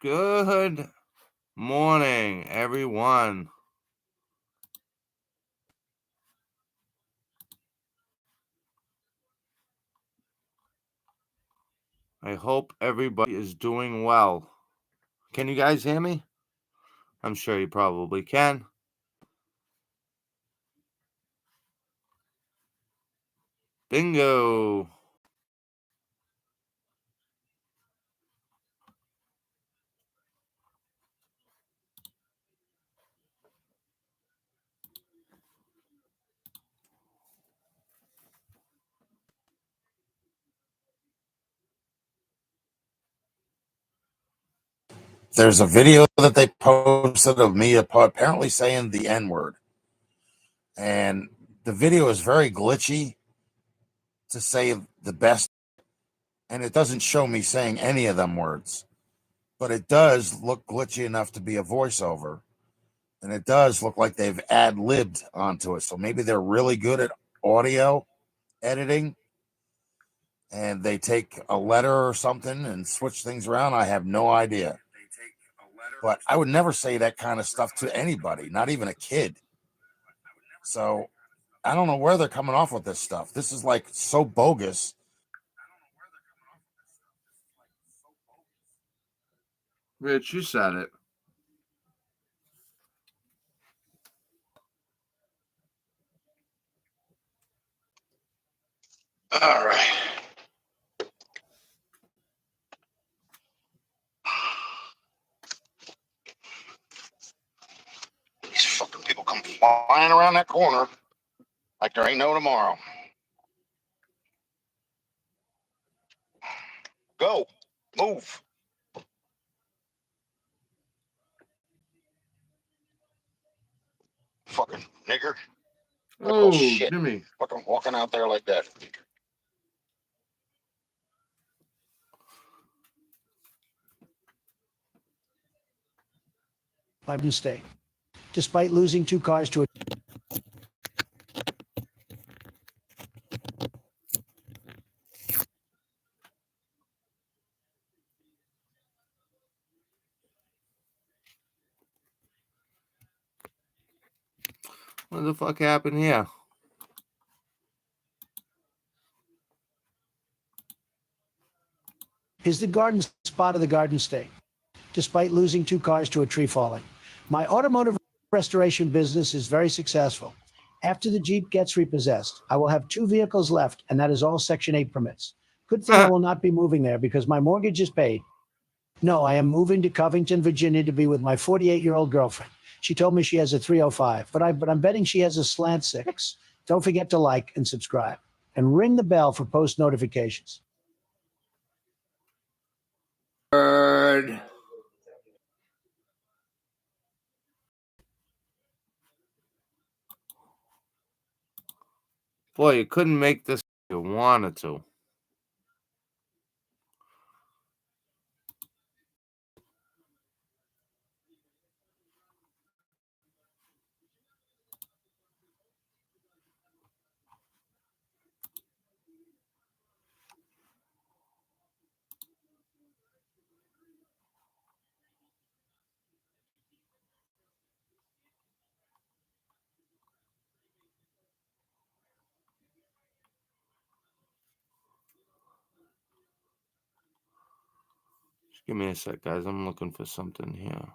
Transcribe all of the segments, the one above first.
Good morning, everyone. I hope everybody is doing well. Can you guys hear me? I'm sure you probably can. Bingo. There's a video that they posted of me apparently saying the N-word. And the video is very glitchy, to say the best. And it doesn't show me saying any of them words. But it does look glitchy enough to be a voiceover. And it does look like they've ad-libbed onto it. So maybe they're really good at audio editing. And they take a letter or something and switch things around. I have no idea. But I would never say that kind of stuff to anybody, not even a kid. So I don't know where they're coming off with this stuff. This is like so bogus. Rich, you said it. All right. These fucking people come flying around that corner like there ain't no tomorrow. Go. Move. Fucking nigger. Oh, shit. Jimmy. Fucking walking out there like that. By mistake, despite losing 2 cars to a What the fuck happened here? is the garden spot of the Garden State, despite losing 2 cars to a tree falling. My automotive restoration business is very successful. After the Jeep gets repossessed, I will have 2 vehicles left, and that is all Section 8 permits. Good thing I will not be moving there because my mortgage is paid. No, I am moving to Covington, Virginia to be with my 48-year-old girlfriend. She told me she has a 305, but I'm betting she has a slant 6. Don't forget to like and subscribe and ring the bell for post notifications. Bird. Boy, you couldn't make this if you wanted to. Just give me a sec, guys. I'm looking for something here.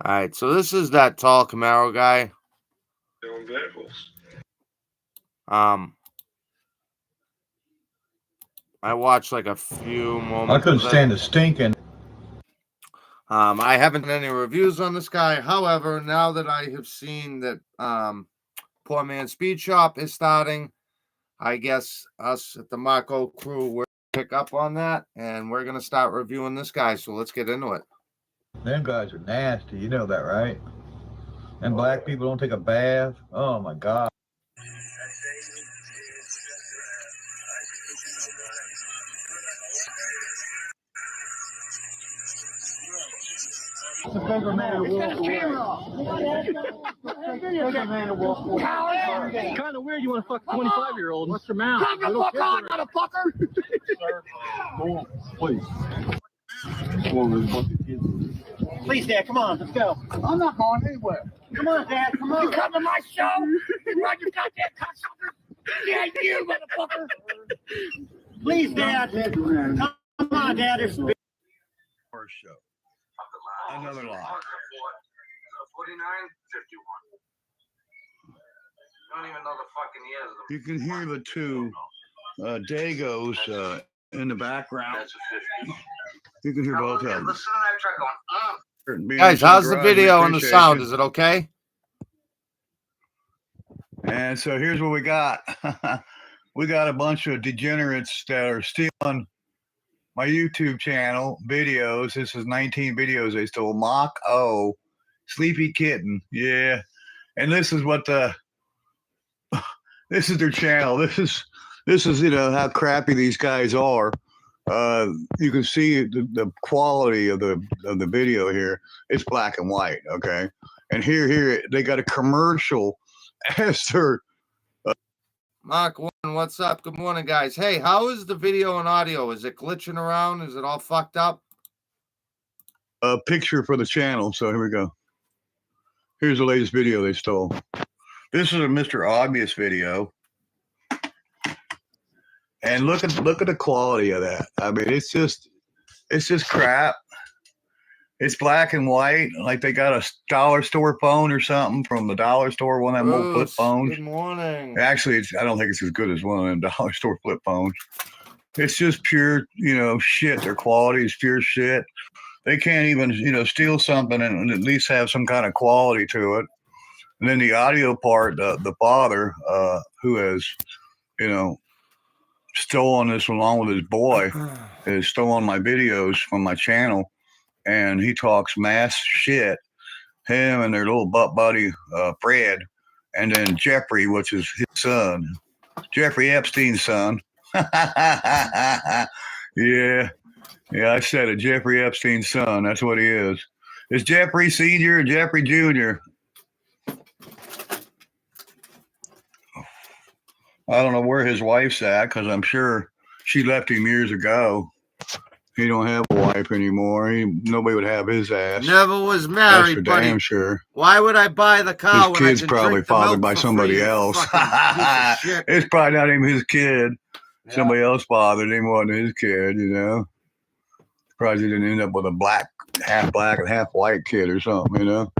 All right, so this is that tall Camaro guy. I watched like a few moments. I couldn't stand the stinking. I haven't done any reviews on this guy. However, now that I have seen that Poor Man's Speed Shop is starting, I guess us at the mach0 crew, we're going to pick up on that, and we're going to start reviewing this guy. So let's get into it. Them guys are nasty. You know that, right? And black people don't take a bath. Oh, my God. It's a bigger man to walk away. Bigger man to walk away. Kind of weird you want to fuck a 25-year-old. What's your mouth? Come the fuck on, motherfucker! Sir, go on, please. Please, Dad, come on, let's go. I'm not going anywhere. Come on, Dad, come on. You come to my show? You run your goddamn cocksucker? Yeah, you, motherfucker. Please, Dad. Come on, Dad. It's a first show. Another lie. 49-51. Don't even know the fucking years. You can hear the two Dagos in the background. That's a 50. You can hear both of them. Listen to that track going, Guys, how's the video and the sound? Is it okay? And so here's what we got. We got a bunch of degenerates that are stealing my YouTube channel videos. This is 19 videos they stole. mach0, Sleepy Kitten, yeah. And this is what this is their channel. This is you know how crappy these guys are. You can see the quality of the video here. It's black and white, okay. And here they got a commercial as their Mach1, what's up? Good morning, guys. Hey, how is the video and audio? Is it glitching around? Is it all fucked up? A picture for the channel. So here we go. Here's the latest video they stole. This is a Mr. Obvious video. And look at the quality of that. I mean, it's just crap. It's black and white, like they got a dollar store phone or something from the dollar store, one of them old flip phones. Good morning. Actually, I don't think it's as good as one of them dollar store flip phones. It's just pure, you know, shit. Their quality is pure shit. They can't even, you know, steal something and at least have some kind of quality to it. And then the audio part, the father, who has, you know, stolen this along with his boy, has stolen my videos from my channel. And he talks mass shit, him and their little butt buddy, Fred, and then Jeffrey, which is his son, Jeffrey Epstein's son. Yeah, I said it, Jeffrey Epstein's son. That's what he is. It's Jeffrey Sr. and Jeffrey Jr. I don't know where his wife's at because I'm sure she left him years ago. He don't have a wife anymore. Nobody would have his ass. Never was married, for buddy. Damn sure. Why would I buy the car his when kid's I can probably drink the fathered milk by for somebody free, else. shit. It's probably not even his kid. Yeah. Somebody else fathered him, wasn't his kid, you know. Probably didn't end up with a half black and half white kid or something, you know.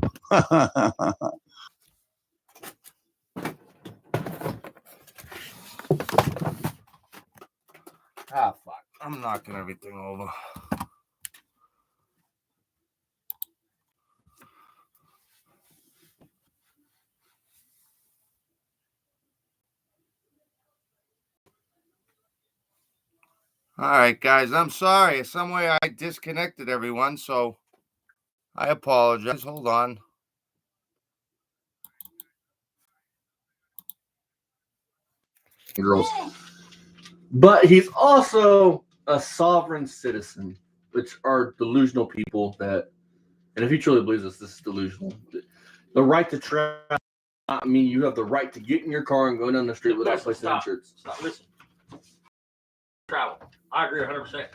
Ah, fuck. I'm knocking everything over. All right, guys. I'm sorry. Some way I disconnected everyone, so I apologize. Hold on. Girls. But he's also a sovereign citizen, which are delusional people that, and if he truly believes this is delusional. The right to travel, I mean, you have the right to get in your car and go down the street without placing insurance. Stop. Listen. Travel. I agree 100%.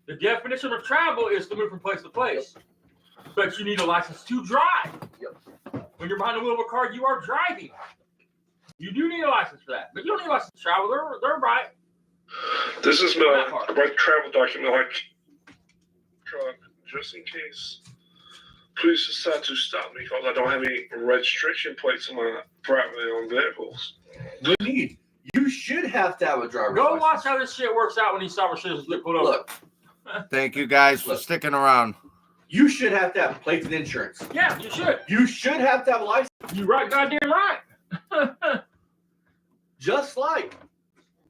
The definition of travel is to move from place to place. But you need a license to drive. Yep. When you're behind the wheel of a car, you are driving. You do need a license for that. But you don't need a license to travel. They're right. This is my right travel document, like truck, just in case police decide to stop me because I don't have any registration plates on my privately owned vehicles. You should have to have a driver's Go license. watch how this shit works out when these sovereign citizens get pulled over. Look. Thank you guys for sticking around. You should have to have plates and insurance. Yeah, you should. You should have to have a license. You right, goddamn right. Just like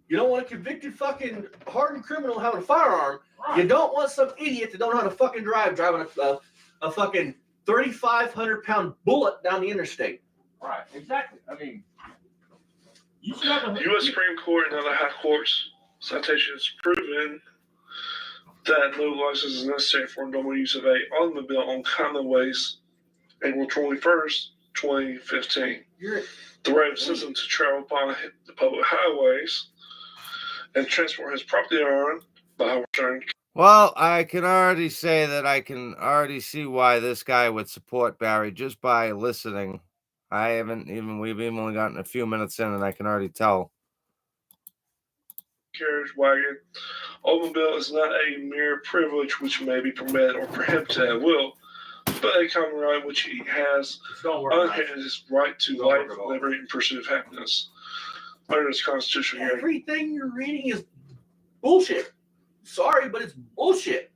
you don't want a convicted fucking hardened criminal having a firearm. Right. You don't want some idiot that don't know how to fucking drive driving a fucking 3,500-pound bullet down the interstate. Right, exactly. I mean, you should have a U.S. Supreme Court and other high courts citations proven that no license is necessary for normal use of a automobile on common ways. April 21st, 2015. The right of citizen to travel by the public highways and transport his property on by return. Well, I can already say that I can already see why this guy would support Barry just by listening. We've only gotten a few minutes in and I can already tell. Carriage wagon. Automobile is not a mere privilege which may be permitted or prohibited at will, but a common right which he has unhindered his right to life, liberty, and pursuit of happiness under his constitutional right. Everything you're reading is bullshit. Sorry, but it's bullshit.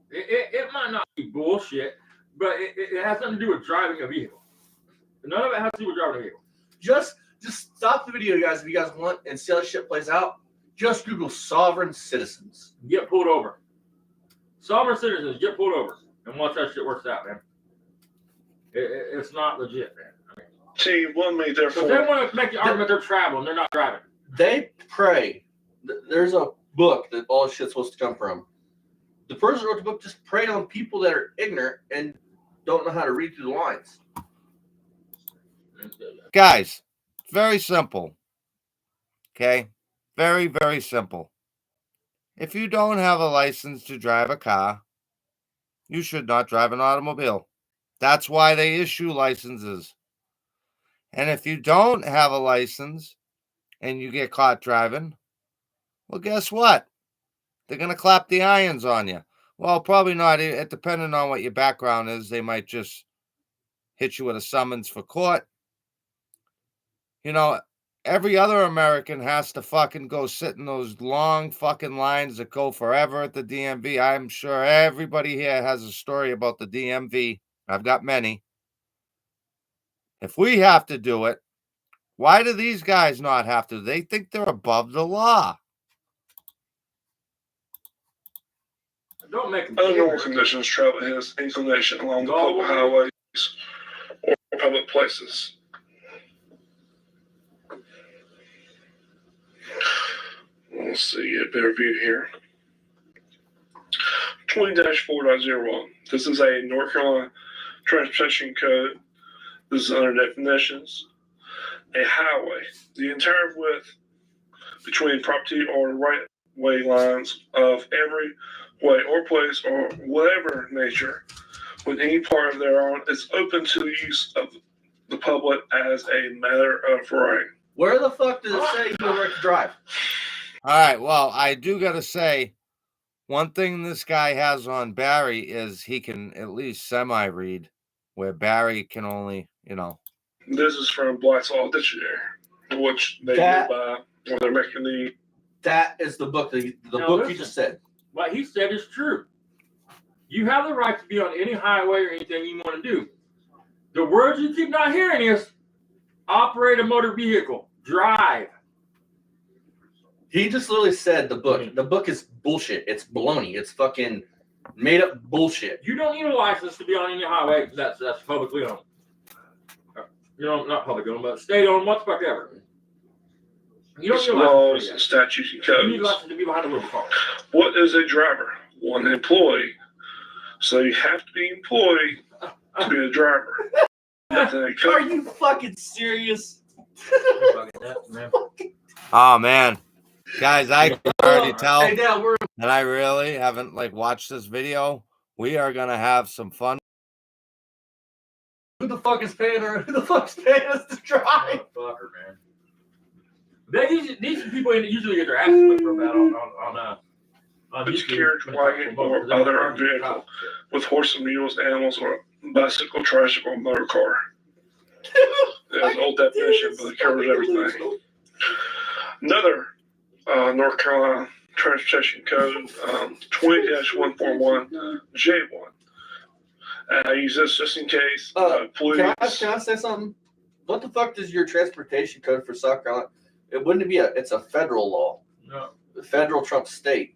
It might not be bullshit, but it has nothing to do with driving a vehicle. None of it has to do with driving a vehicle. Just stop the video, guys, if you guys want, and see how this shit plays out. Just Google sovereign citizens. Get pulled over. Sovereign citizens get pulled over and watch that shit works out, man. It's not legit, man. I mean, See, one may therefore. if they want to make the argument they're traveling, they're not driving. They pray. There's a book that all this shit's supposed to come from. The person who wrote the book just preyed on people that are ignorant and don't know how to read through the lines. Guys, very simple. Okay? Very, very simple. If you don't have a license to drive a car, you should not drive an automobile. That's why they issue licenses. And if you don't have a license and you get caught driving, well, guess what? They're going to clap the irons on you. Well, probably not. Depending on what your background is, they might just hit you with a summons for court. You know, every other American has to fucking go sit in those long fucking lines that go forever at the DMV. I'm sure everybody here has a story about the DMV. I've got many. If we have to do it, why do these guys not have to? They think they're above the law. Don't make them Under normal conditions, travel his inclination along the public highways or public places. Let's see, a better view here. 20-4.01. This is a North Carolina Transportation Code. This is under definitions. A highway. The entire width between property or right-way lines of every way or place or whatever nature with any part of thereon is open to the use of the public as a matter of right. Where the fuck does it say you have the right to drive? All right, well, I do got to say, one thing this guy has on Barry is he can at least semi-read, where Barry can only, This is from Black's Law Dictionary, which they go by when they're making the. That is the book. The book you just said. What he said is true. You have the right to be on any highway or anything you want to do. The words you keep not hearing is operate a motor vehicle, drive. He just literally said the book. The book is bullshit. It's baloney. It's fucking made up bullshit. You don't need a license to be on any highway that's publicly owned. Not publicly owned, but state owned, what the fuck ever. You don't need a laws, license. statutes, and You need a codes. license to be behind the wheel car. What is a driver? One employee. So you have to be employed to be a driver. Are you fucking serious? Oh, man. Guys, I can already tell Hey, Dad, that I really haven't watched this video. We are going to have some fun. who the fuck is paying her? Who the fuck's paying us to drive? Fucker, man. These people usually get their asses whipped for that on It's YouTube. carriage wagon or other vehicle with horse and mules, animals, or bicycle, tricycle, motor car. It's an old definition, but it covers everything. Another North Carolina Transportation Code 20-141 J1. I use this just in case. Please. Can I say something? What the fuck does your transportation code for South Carolina? It wouldn't be it's a federal law. No. The federal trumps state.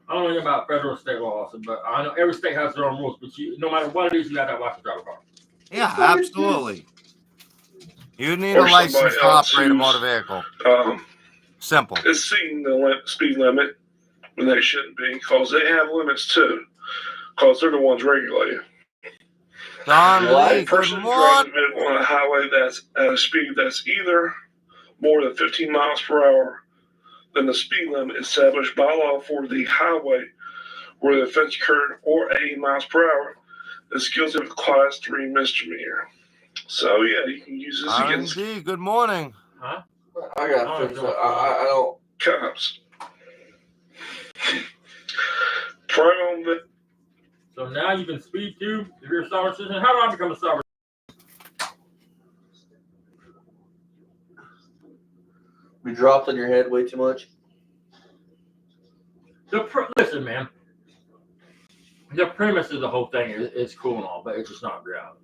I don't know about federal and state laws, but I know every state has their own rules. But no matter what it is, you have to watch to drive a car. Yeah, absolutely. You need a license to operate a motor vehicle. Simple. Exceeding the speed limit when they shouldn't be, because they have limits too, because they're the ones regulating. Don Lee, A person good drives a morning. vehicle on a highway that's at a speed that's either more than 15 miles per hour than the speed limit established by law for the highway where the offense occurred, or 80 miles per hour, is guilty of a Class 3 misdemeanor. So, yeah, you can use this against R&D, good morning. Huh? I got to fix it. I don't. cops. Private on So now you can speed too if you're a sovereign citizen. How do I become a sovereign? We dropped on your head way too much. Listen, man. The premise of the whole thing is cool and all, but it's just not reality.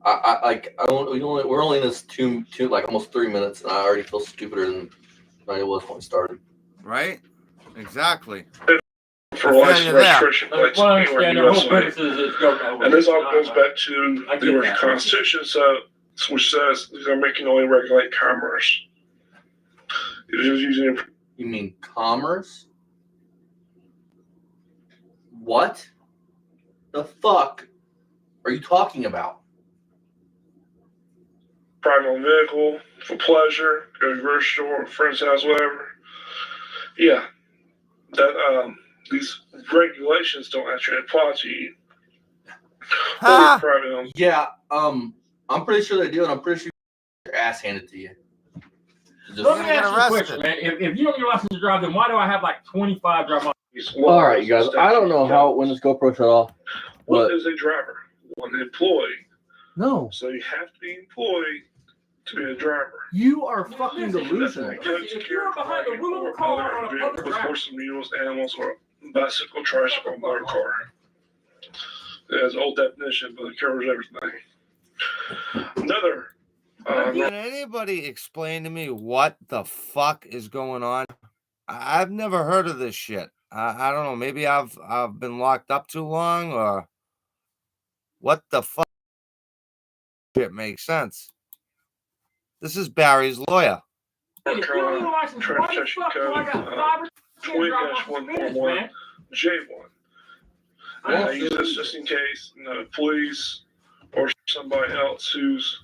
We're only in this two like almost 3 minutes, and I already feel stupider than I was when we started. Right? Exactly. for license registration plates anywhere in the USA. And this all goes back to the original Constitution, which says they're making only regulate commerce. It is using. You mean commerce? What the fuck are you talking about? Private vehicle for pleasure, go to the grocery store, friend's house, whatever. Yeah, that these regulations don't actually apply to you. Huh? Yeah, I'm pretty sure they do, and I'm pretty sure your ass handed to you. Let me ask you a question, man. If you don't need a license to drive, then why do I have like 25 drive on? All right, you guys. I don't know when this GoPro shut off. What is a driver? One employee. No. So you have to be employed to be a driver. You are fucking delusional. If you're behind the wheel of a car on a public with road, horses, mules, animals, or bicycle, tricycle, motor car. It has old definition, but it covers everything. Another. Can anybody explain to me what the fuck is going on? I've never heard of this shit. I don't know. Maybe I've been locked up too long, or what the fuck? It makes sense. This is Barry's lawyer. if you don't need a license, why the fuck do I got 5 or 10 drive on minutes, man? J1. I use this just in case the police or somebody else who's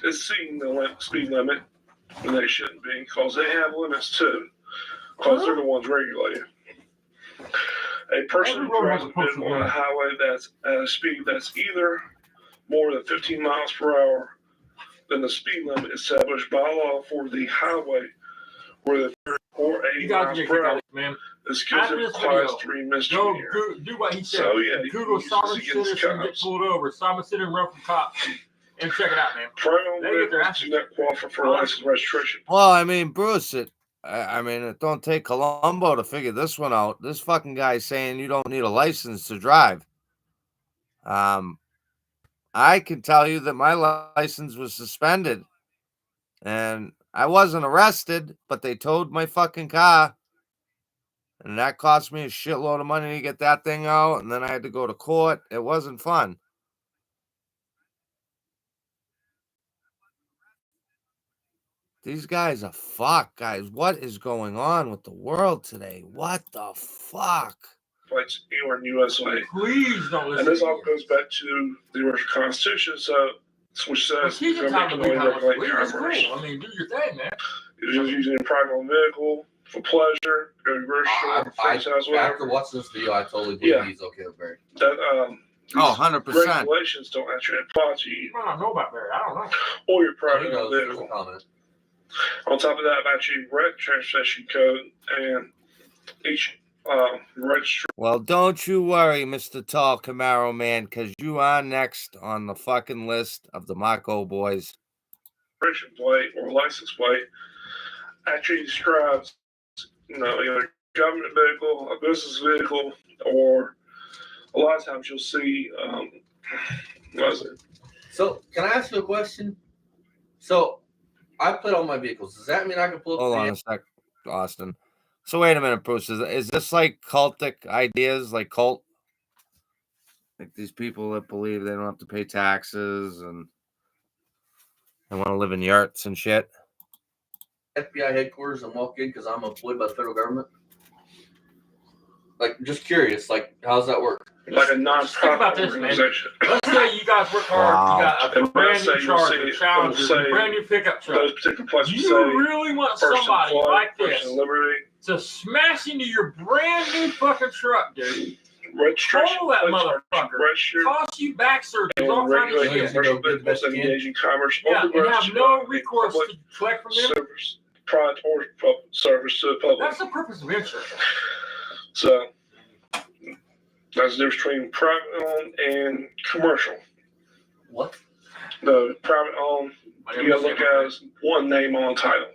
exceeding the speed limit when they shouldn't be, because they have limits too, because they're the ones regulating. A person who drives a vehicle on a highway that's at a speed that's either more than 15 miles per hour than the speed limit established by law for the highway where the or 80 miles per hour is guilty of Class 3 misdemeanor. Go do what he said. So, yeah, Google sovereign citizen get pulled over, sovereign citizen run from cops, and check it out, man. They get their ass do not qualify for license registration. Well, I mean, Bruce, it don't take Columbo to figure this one out. This fucking guy's saying you don't need a license to drive. I can tell you that my license was suspended, and I wasn't arrested, but they towed my fucking car, and that cost me a shitload of money to get that thing out, and then I had to go to court. It wasn't fun. These guys are fucked, guys. What is going on with the world today? What the fuck? Plates anywhere in the USA. Please don't listen. And this all goes back to the original Constitution, which says he's they're entitled making to only be regulate how much commerce. cool. I mean, do your thing, man. It's just using a private vehicle for pleasure, go to the grocery store, friend's house, whatever. After watching this video, I totally believe he's okay with Barry. That 100%. regulations don't actually apply to you I don't know about Barry. I don't know. or your He private knows, there's a vehicle. comment. On top of that, I've actually read transportation code and each registration Well, don't you worry, Mr. Tall Camaro Man, because you are next on the fucking list of the mach0 boys. plate or license plate actually describes, either government vehicle, a business vehicle, or a lot of times you'll see, what is it? So, can I ask you a question? So, I played all my vehicles. Does that mean I can pull up Hold the on a sec, Austin. So wait a minute, Bruce. Is this like cultic ideas, like cult? Like these people that believe they don't have to pay taxes and they want to live in yurts and shit? FBI headquarters and walk in because I'm employed by the federal government? Like, just curious. Like, how's that work? Like a Think non-profit about this, man. organization. Let's say you guys work hard. Wow. You got a And brand let's say new you'll Charger, see- Challenger, it'll say brand new pickup truck. Those particular places You say really want First somebody Employed, like First this Liberty, to smash into your brand new fucking truck, dude? registration Total that plates are motherfucker. registered Cost you back surgery, and all kinds of regulated shit. commercial Go get the best vehicles that you can. engage in commerce Yeah, or the and have gross no to recourse public to collect from them. service, private or public service to the public. That's the purpose of insurance. So that's the difference between private owned and commercial. What? The private owned, you gotta look at it as one name on title.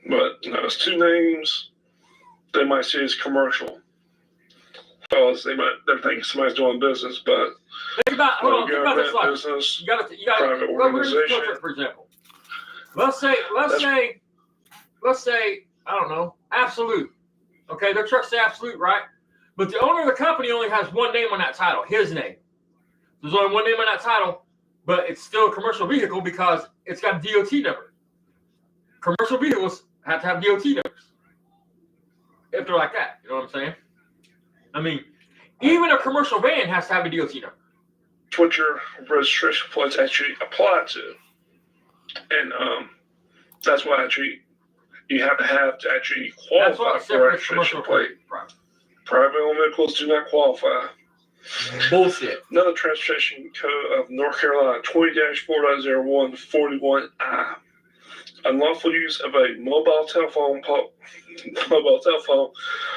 But it's two names, they might see it as commercial. Because they're thinking somebody's doing business, but Think about, hold on, think about this government, logic. business, You got to, private go over this organization. truck, for example. Let's say, I don't know, Absolute. Okay, their trucks say Absolute, right? But the owner of the company only has one name on that title, his name. There's only one name on that title, but it's still a commercial vehicle because it's got a DOT number. Commercial vehicles have to have DOT numbers. If they're like that, you know what I'm saying? I mean, even a commercial van has to have a DOT number. It's what your registration plates actually apply to. And that's why actually you have to actually That's qualify what for a separates registration commercial plate. from Private owned vehicles do not qualify. Bullshit. Another transportation code of North Carolina 20-4.01 41I. Unlawful use of a mobile telephone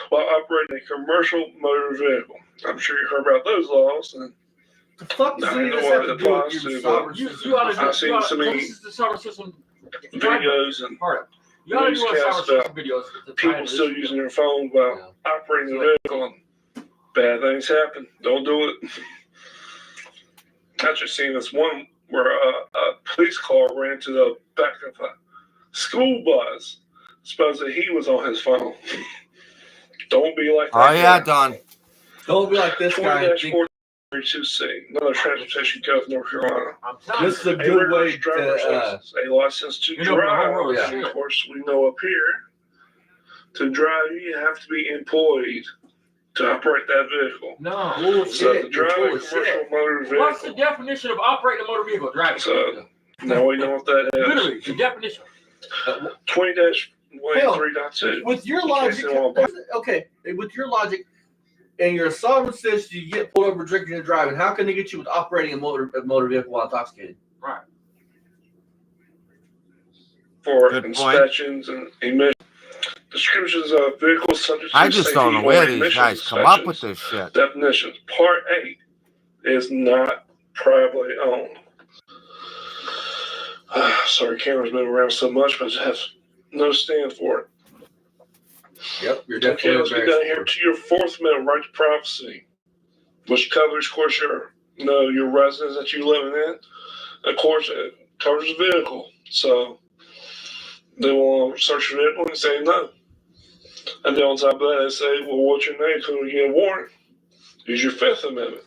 while operating a commercial motor vehicle. I'm sure you heard about those laws. And The fuck does I any of know this what have it to do with applies your to, sovereign You citizen? ought to I've seen so many this is the solar system videos and part of it. You ought to do one of newscasts solar system about videos. to tie people into still this. using their phone while operating the vehicle, and bad things happen. Don't do it. I've just seen this one where a police car ran to the back of a school bus. Supposedly he was on his phone. Don't be like that. Oh yeah, guy. Don. Don't be like this guy. and think 20-432C, another transportation code of North Carolina. I'm telling This is a A good way rigorous driver's to. license, a license to You know, the whole drive. world is And shit. of course, we know up here, to drive, you have to be employed to operate that vehicle. No. So Bullshit. to You're drive full a of commercial shit. motor What's the vehicle. definition of operating a motor vehicle? Driving. So now we know what that is. Literally, the definition. 20-183.2. With your In case logic, they want to- okay, with your logic, and you're a sovereign citizen, you get pulled over drinking and driving. How can they get you with operating a motor vehicle while intoxicated? Right. For Good point. inspections and emissions. Descriptions of vehicles subject to I just don't know safety where or these emissions guys come up with inspections. this shit. Definitions. Part 8 is not privately owned. Sorry, camera's moving around so much, but it has no stand for it. Yep, you're Okay, definitely let's get down here to your Fourth Amendment right to privacy, which covers, of course, your residence that you're living in. Of course, it covers the vehicle. So they will search your vehicle and say no. And then on top of that, they say, well, what's your name? Can we get a warrant? Use your Fifth Amendment.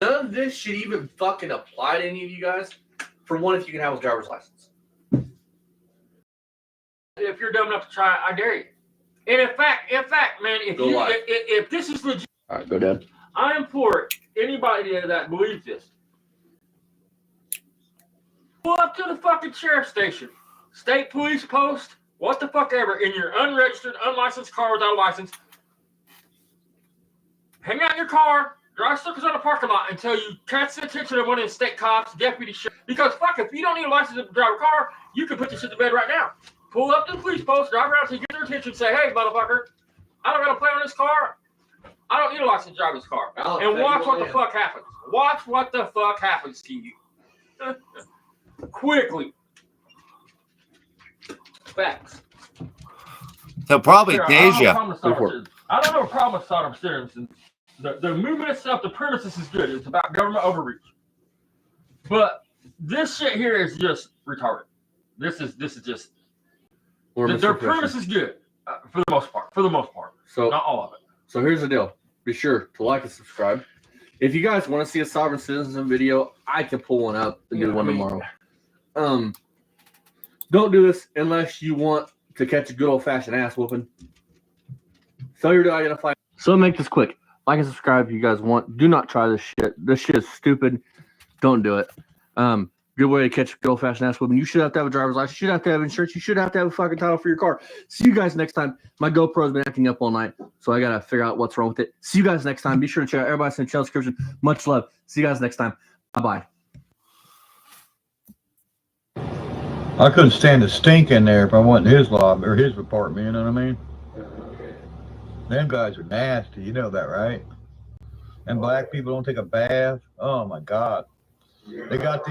none of this should even fucking apply to any of you guys. For one, if you can have a driver's license. If you're dumb enough to try, I dare you. And in fact, man, if this is legit, all right, go Dad. I implore anybody that believes this, pull up to the fucking sheriff's station, state police post, what the fuck ever, in your unregistered, unlicensed car without a license. Hang out in your car, drive circles on the parking lot until you catch the attention of one of the state cops, deputy sheriff. Because fuck, if you don't need a license to drive a car, you can put this shit to bed right now. Pull up to the police post, drive around till you get their attention, say, hey, motherfucker, I don't got to play on this car. I don't need a license to drive this car. And watch what the fuck happens. Watch what the fuck happens to you. Quickly. Facts. They'll probably daze you. I don't have a problem with sovereign citizens. The movement itself, the premises is good. It's about government overreach. But this shit here is just retarded. This is just. Their premise is good for the most part. So not all of it. So here's the deal. Be sure to like and subscribe. If you guys want to see a sovereign citizen video, I can pull one up and do one tomorrow. Don't do this unless you want to catch a good old fashioned ass whooping. Failure to identify. So make this quick. Like and subscribe if you guys want. Do not try this shit. This shit is stupid. Don't do it. Good way to catch a good old fashioned ass whooping. You should have to have a driver's license. You should have to have insurance. You should have to have a fucking title for your car. See you guys next time. My GoPro's been acting up all night, so I gotta figure out what's wrong with it. See you guys next time. Be sure to check out everybody's in the channel description. Much love. See you guys next time. Bye bye. I couldn't stand the stink in there if I went in his lobby or his apartment, you know what I mean? Them guys are nasty, you know that, right? And black people don't take a bath. Oh my God. They get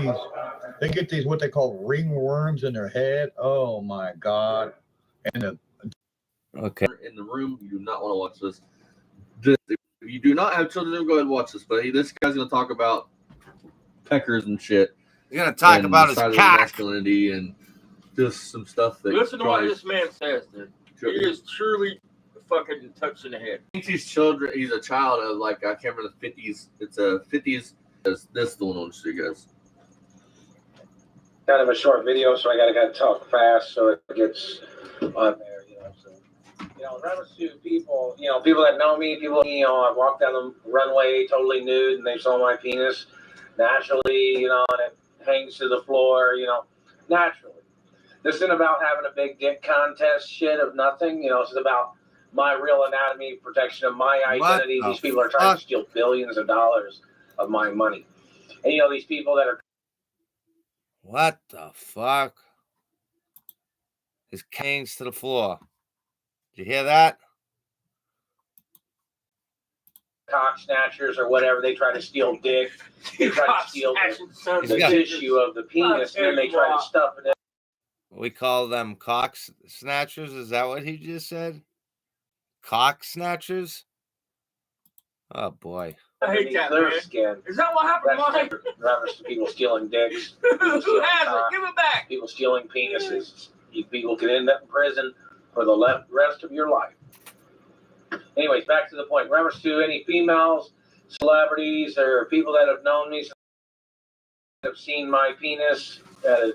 these what they call ringworms in their head. Oh my God. And okay. In the room, you do not want to watch this. If you do not have children, go ahead and watch this. But this guy's gonna talk about peckers and shit. He's gonna talk about his cock, masculinity, and just some stuff that. Listen to what this man says, dude. He is truly fucking touched in the head. I think he's a child of I can't remember the 50s. It's a 50s. This is the one on to you guys. Kind of a short video, so I gotta talk fast so it gets on there, So, in reference to people, people that know me, I walked down the runway totally nude, and they saw my penis naturally, and it hangs to the floor, naturally. This isn't about having a big dick contest shit of nothing, It's about my real anatomy, protection of my identity. These people are trying to steal billions of dollars of my money. And these people that are. What the fuck? His hangs to the floor. Did you hear that? Cock snatchers or whatever, they try to steal dick. They try to steal the tissue of the penis, and then they try to stuff it in. We call them cock snatchers. Is that what he just said? Cock snatchers? Oh boy. I hate that, their man. Skin. Is that what happened to my reference to people stealing dicks? Who has it? Give it back. People stealing penises. You people can end up in prison for the rest of your life. Anyways, back to the point. Reference to any females, celebrities, or people that have known me, have seen my penis that is,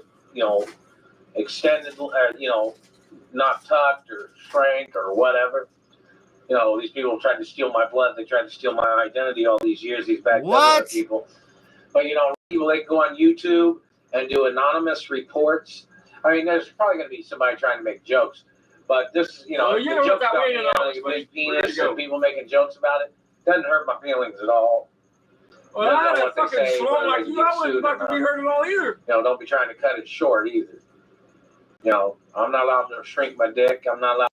extended, not tucked or shrank or whatever. These people tried to steal my blood. They tried to steal my identity all these years. These bad people. But people, they go on YouTube and do anonymous reports. I mean, there's probably going to be somebody trying to make jokes. But this, the joke about me having a big penis and people making jokes about it doesn't hurt my feelings at all. Well, I had a fucking slow like you. I wouldn't fucking be hurt at all either. Don't be trying to cut it short either. I'm not allowed to shrink my dick. I'm not allowed.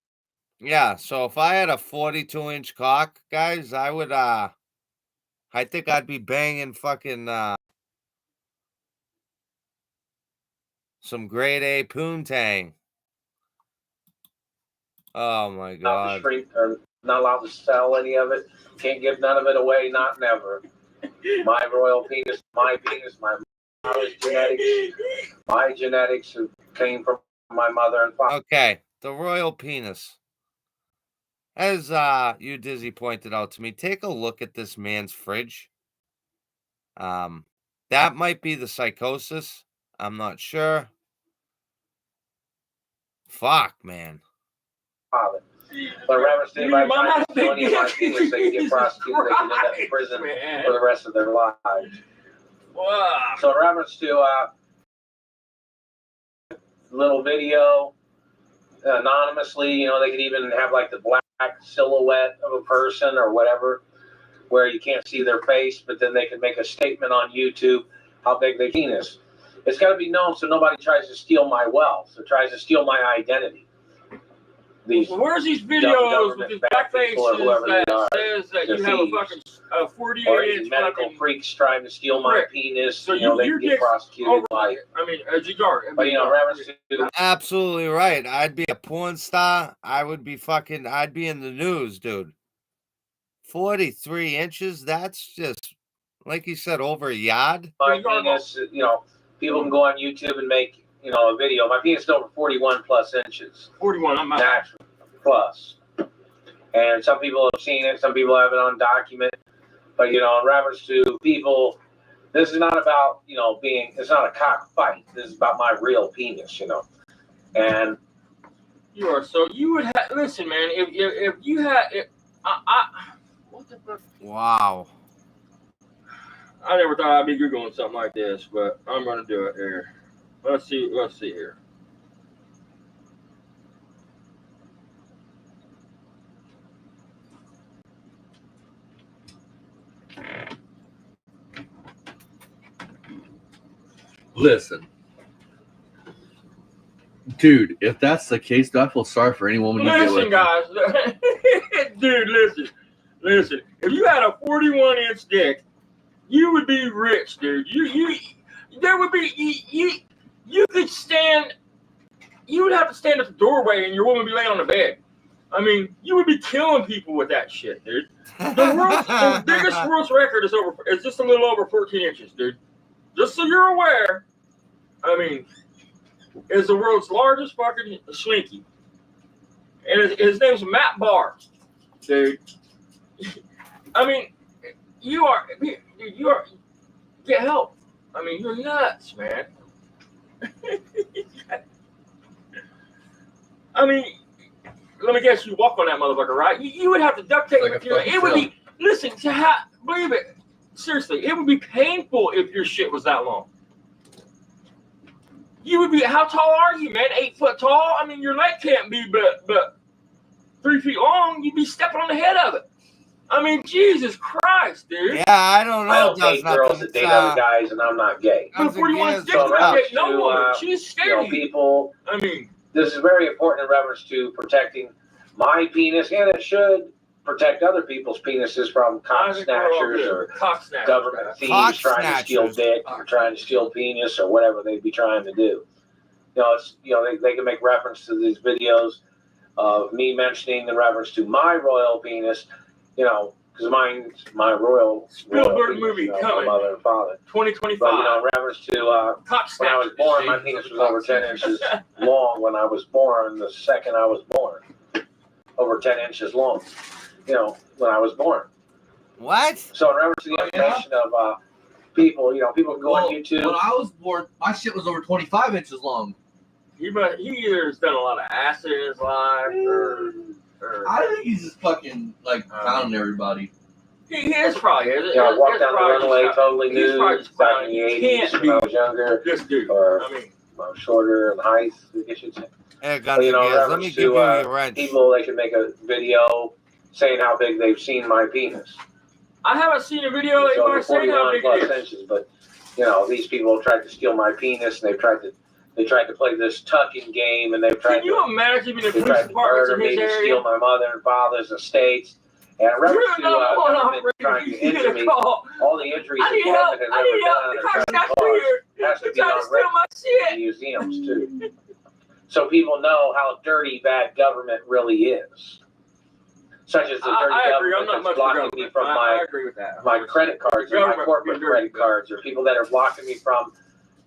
Yeah, so if I had a 42-inch cock, guys, I would, I think I'd be banging fucking, some grade A poontang. Oh my God. Not allowed to sell any of it. Can't give none of it away, not never. My royal penis, my mother's genetics. My genetics came from my mother and father. Okay, the royal penis. As you Dizzy pointed out to me, take a look at this man's fridge. That might be the psychosis. I'm not sure. Fuck, man. Father. But Reverend Steve, I tried to steal any of my penis, they can get prosecuted, they can end up in prison for the rest of their lives. Wow. So in reference to little video anonymously, you know, they could even have like the black silhouette of a person or whatever, where you can't see their face, but then they can make a statement on YouTube how big their penis. It's got to be known so nobody tries to steal my wealth, or tries to steal my identity. Where's these videos with these black faces that says that you have a fucking 48-inch medical fucking freaks trying to steal my penis? So you know, they can get prosecuted. I mean, but you know, reference to Absolutely right. I'd be a porn star. I'd be in the news, dude. 43 inches. That's just, like you said, over a yard. My penis, you know, people can go on YouTube and make, you know, a video. My penis is over 41 plus inches. 41, I'm natural plus. And some people have seen it. Some people have it on document. But, you know, in reference to people, this is not about, you know, it's not a cockfight. This is about my real penis, you know. And you are so, you would have, listen, man, if you had, what the fuck? Wow. I never thought I'd be Googling something like this, but I'm going to do it here. Let's see here. Listen, dude, if that's the case, do I feel sorry for any woman? Listen, guys, dude, listen. If you had a 41-inch dick, you would be rich, dude. There would be you could stand. You would have to stand at the doorway, and your woman would be laying on the bed. I mean, you would be killing people with that shit, dude. The biggest world's record is just a little over 14 inches, dude. Just so you're aware, I mean, is the world's largest fucking slinky. And his name's Matt Barr, dude. I mean, you are, get help. I mean, you're nuts, man. I mean, let me guess, you walk on that motherfucker, right? You would have to duct tape it. It would be, listen, believe it, seriously, it would be painful if your shit was that long. You would be, how tall are you, man? 8 foot tall? I mean, your leg can't be but 3 feet long. You'd be stepping on the head of it. I mean, Jesus Christ, dude. Yeah, I don't know. I don't date girls that date other guys, and I'm not gay. But 41 is different. No woman. She's scared of people. I mean, this is very important in reference to protecting my penis, and it should protect other people's penises from cock snatchers or government thieves trying to steal dick or trying to steal penis or whatever they'd be trying to do. They can make reference to these videos of me mentioning in reference to my royal penis, because mine's my royal Spielberg penis, movie my coming. mother and father. 2025. But, in reference to when I was born, my penis was over 10 inches long when I was born, the second I was born. Over 10 inches long, when I was born. What? So in reference to the information of people, people can go on YouTube. When I was born, my shit was over 25 inches long. He either has done a lot of acid in his life, or I think he's just fucking pounding everybody. He is probably. I walked down the runway totally nude back in the 80s when I was younger. This dude. Or I was shorter in height, I guess you'd say. Hey, let me give you your wrench. People, they can make a video saying how big they've seen my penis. I haven't seen a video of anybody saying how big it is. Inches, but these people tried to steal my penis, and they tried to play this tucking game, and they've tried. Can you imagine if the police departments murder in his me, area? steal my mother and father's estates, and reference to government trying to injure me. All the injuries the government has ever done or trying to cause has to be on record in museums too. So people know how dirty bad government really is. Such as the dirty government that's blocking me from my credit cards or my corporate credit cards, or people that are blocking me from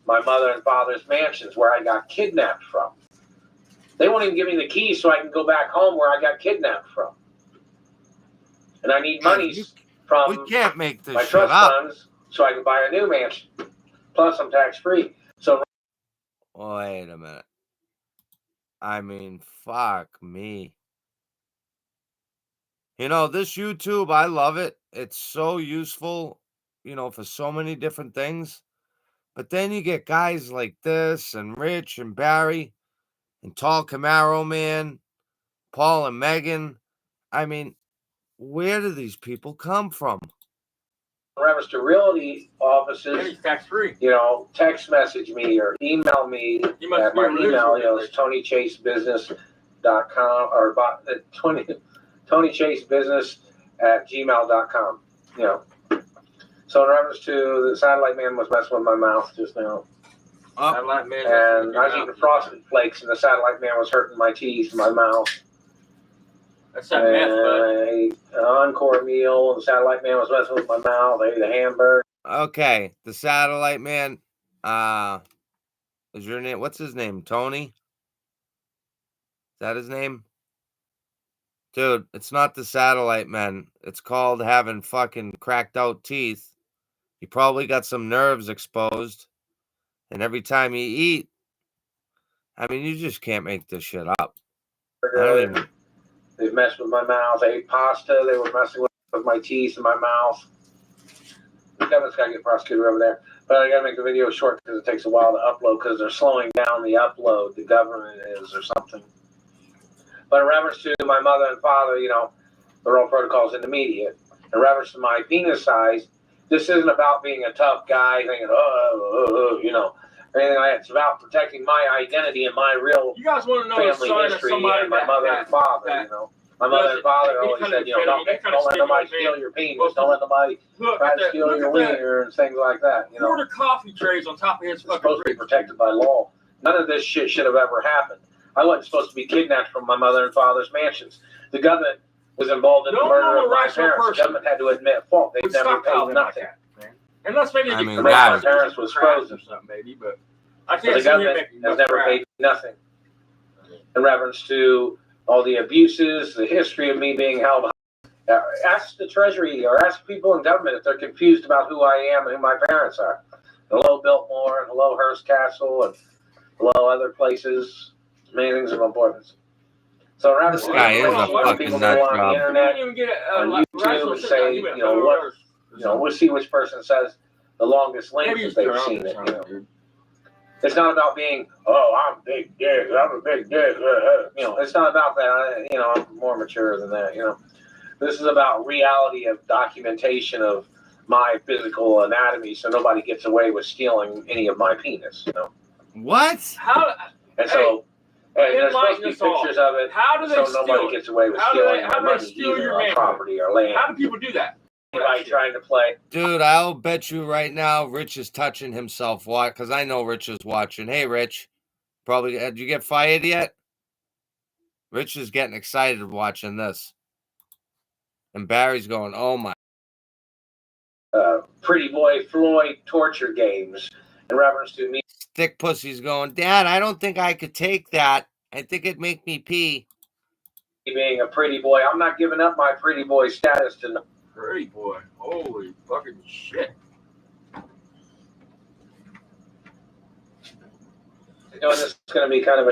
my mother and father's mansions where I got kidnapped from. They won't even give me the keys so I can go back home where I got kidnapped from. And I need monies from we can't make this my shit trust up. funds so I can buy a new mansion. Plus, I'm tax-free. So Wait a minute. I mean, fuck me. You know, this YouTube, I love it. It's so useful, you know, for so many different things. But then you get guys like this and Rich and Barry and Tall Camaro Man, Paul and Megan. I mean, where do these people come from? in reference to realty offices, He's tax free. you know, text message me or email me You must at be my a loser, email, you know, really. it's TonyChaseBusiness.com or TonyChaseBusiness@gmail.com. You know. So in reference to the satellite man was messing with my mouth just now. Satellite man. And I was eating frosted flakes and the satellite man was hurting my teeth and my mouth. That's that meth, bud. I ate an encore meal and the satellite man was messing with my mouth. I ate a hamburger. Okay, the satellite man. Is your name? What's his name? Tony? Is that his name? Dude, it's not the satellite man. It's called having fucking cracked out teeth. You probably got some nerves exposed. And every time you eat, I mean, you just can't make this shit up. I don't even. They messed with my mouth. I ate pasta. They were messing with my teeth and my mouth. The government's got to get prosecuted over there. But I got to make the video short because it takes a while to upload because they're slowing down the upload. The government is or something. But in reference to my mother and father, you know, the role protocols in the media. In reference to my penis size, this isn't about being a tough guy thinking, you know, or anything like that. It's about protecting my identity and my real You guys want to know the family sign of history somebody and my mother and father, you know. My mother and father always said, you know, don't let nobody steal your penis. Don't let nobody try to steal your wiener and things like that, you know. Order coffee trays on top of his It's fucking supposed to be protected by law. None of this shit should have ever happened. I wasn't supposed to be kidnapped from my mother and father's mansions. The government was involved in the murder of my parents. The government had to admit fault. They never paid nothing. Unless maybe I mean, my guys. parents was frozen. or something, maybe, but I So can't the see him government making has much never crap. paid nothing. In reference to all the abuses, the history of me being held. Ask the Treasury or ask people in government if they're confused about who I am and who my parents are. Hello, Biltmore, and hello, Hearst Castle, and hello, other places. Many things of importance. So, around This guy is a fucking people nut go on the job. internet, You didn't even get on YouTube, and say, you know, what, you know, we'll see which person says the longest length Maybe that he's they've drunk seen or it. You something, know, dude. it's not about being, oh, I'm big dick, I'm a big dick. You know, it's not about that. You know, I'm more mature than that. You know, this is about reality of documentation of my physical anatomy, so nobody gets away with stealing any of my penis. You know, What? How? and so. And there's supposed to be enlighten us all. pictures of it, How do they so steal nobody it? gets away with How do stealing they- my how do they money steal either, your or manhood? property or land. How do people do that? Anybody trying to play? Dude, I'll bet you right now Rich is touching himself. What? Because I know Rich is watching. Hey, Rich. Probably, did you get fired yet? Rich is getting excited watching this. And Barry's going, oh my. Pretty Boy Floyd torture games in reference to me Thick pussy's going, Dad, I don't think I could take that. I think it'd make me pee. being a pretty boy. I'm not giving up my pretty boy status to no. Pretty boy. Holy fucking shit. You know, this is going to be kind of a.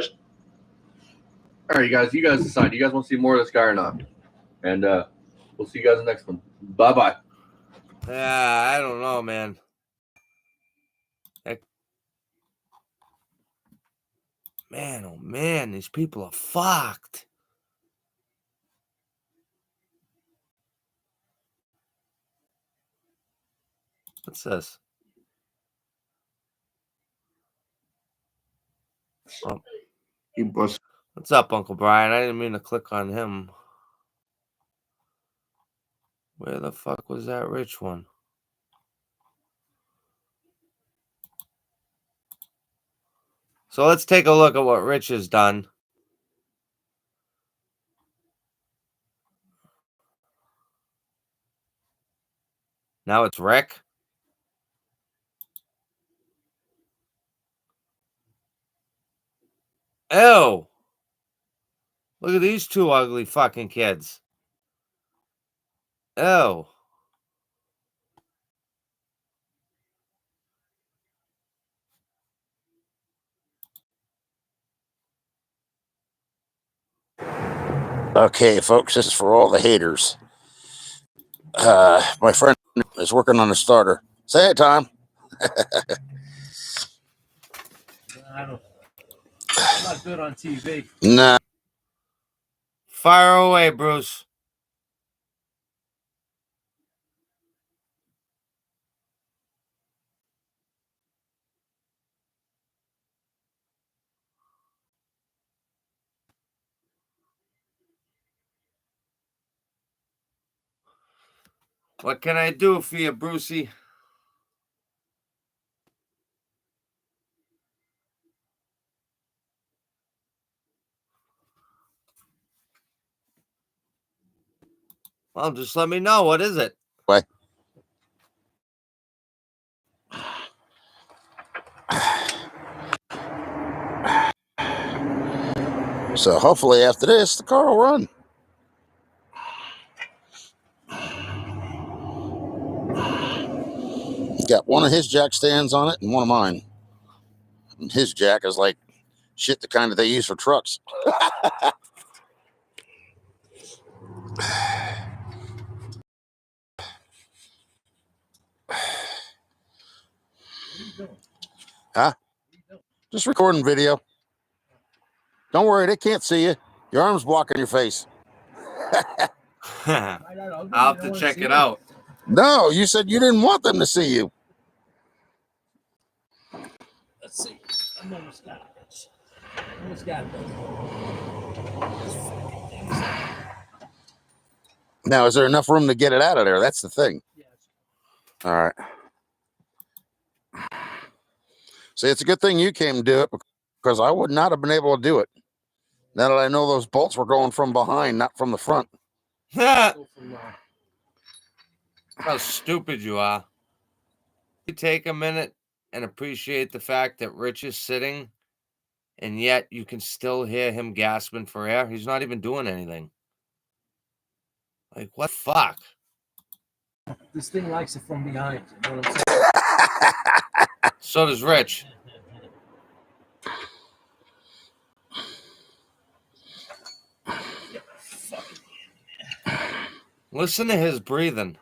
All right, you guys decide. You guys want to see more of this guy or not? And we'll see you guys in the next one. Bye-bye. Yeah, I don't know, man. Man, oh man, these people are fucked. What's this? Oh. What's up, Uncle Brian? I didn't mean to click on him. Where the fuck was that rich one? So let's take a look at what Rich has done. Now it's Rick. Ew. Look at these two ugly fucking kids. Ew. Okay, folks, this is for all the haters. My friend is working on a starter. Say it, Tom. I'm not good on TV. Nah. Fire away, Bruce. What can I do for you, Brucey? Well, just let me know. What is it? Why? So hopefully after this, the car will run. Got one of his jack stands on it and one of mine. And his jack is like shit, the kind that they use for trucks. Huh? Just recording video. Don't worry, they can't see you. Your arm's blocking your face. I'll have to check it out. No, you said you didn't want them to see you. Let's see. I'm almost got it. Almost got it. Now, is there enough room to get it out of there? That's the thing. All right. See, it's a good thing you came to do it because I would not have been able to do it. Now that I know those bolts were going from behind, not from the front. How stupid you are. You take a minute and appreciate the fact that Rich is sitting, and yet you can still hear him gasping for air. He's not even doing anything. Like, what the fuck? This thing likes it from behind. You know what I'm saying? So does Rich. Listen to his breathing.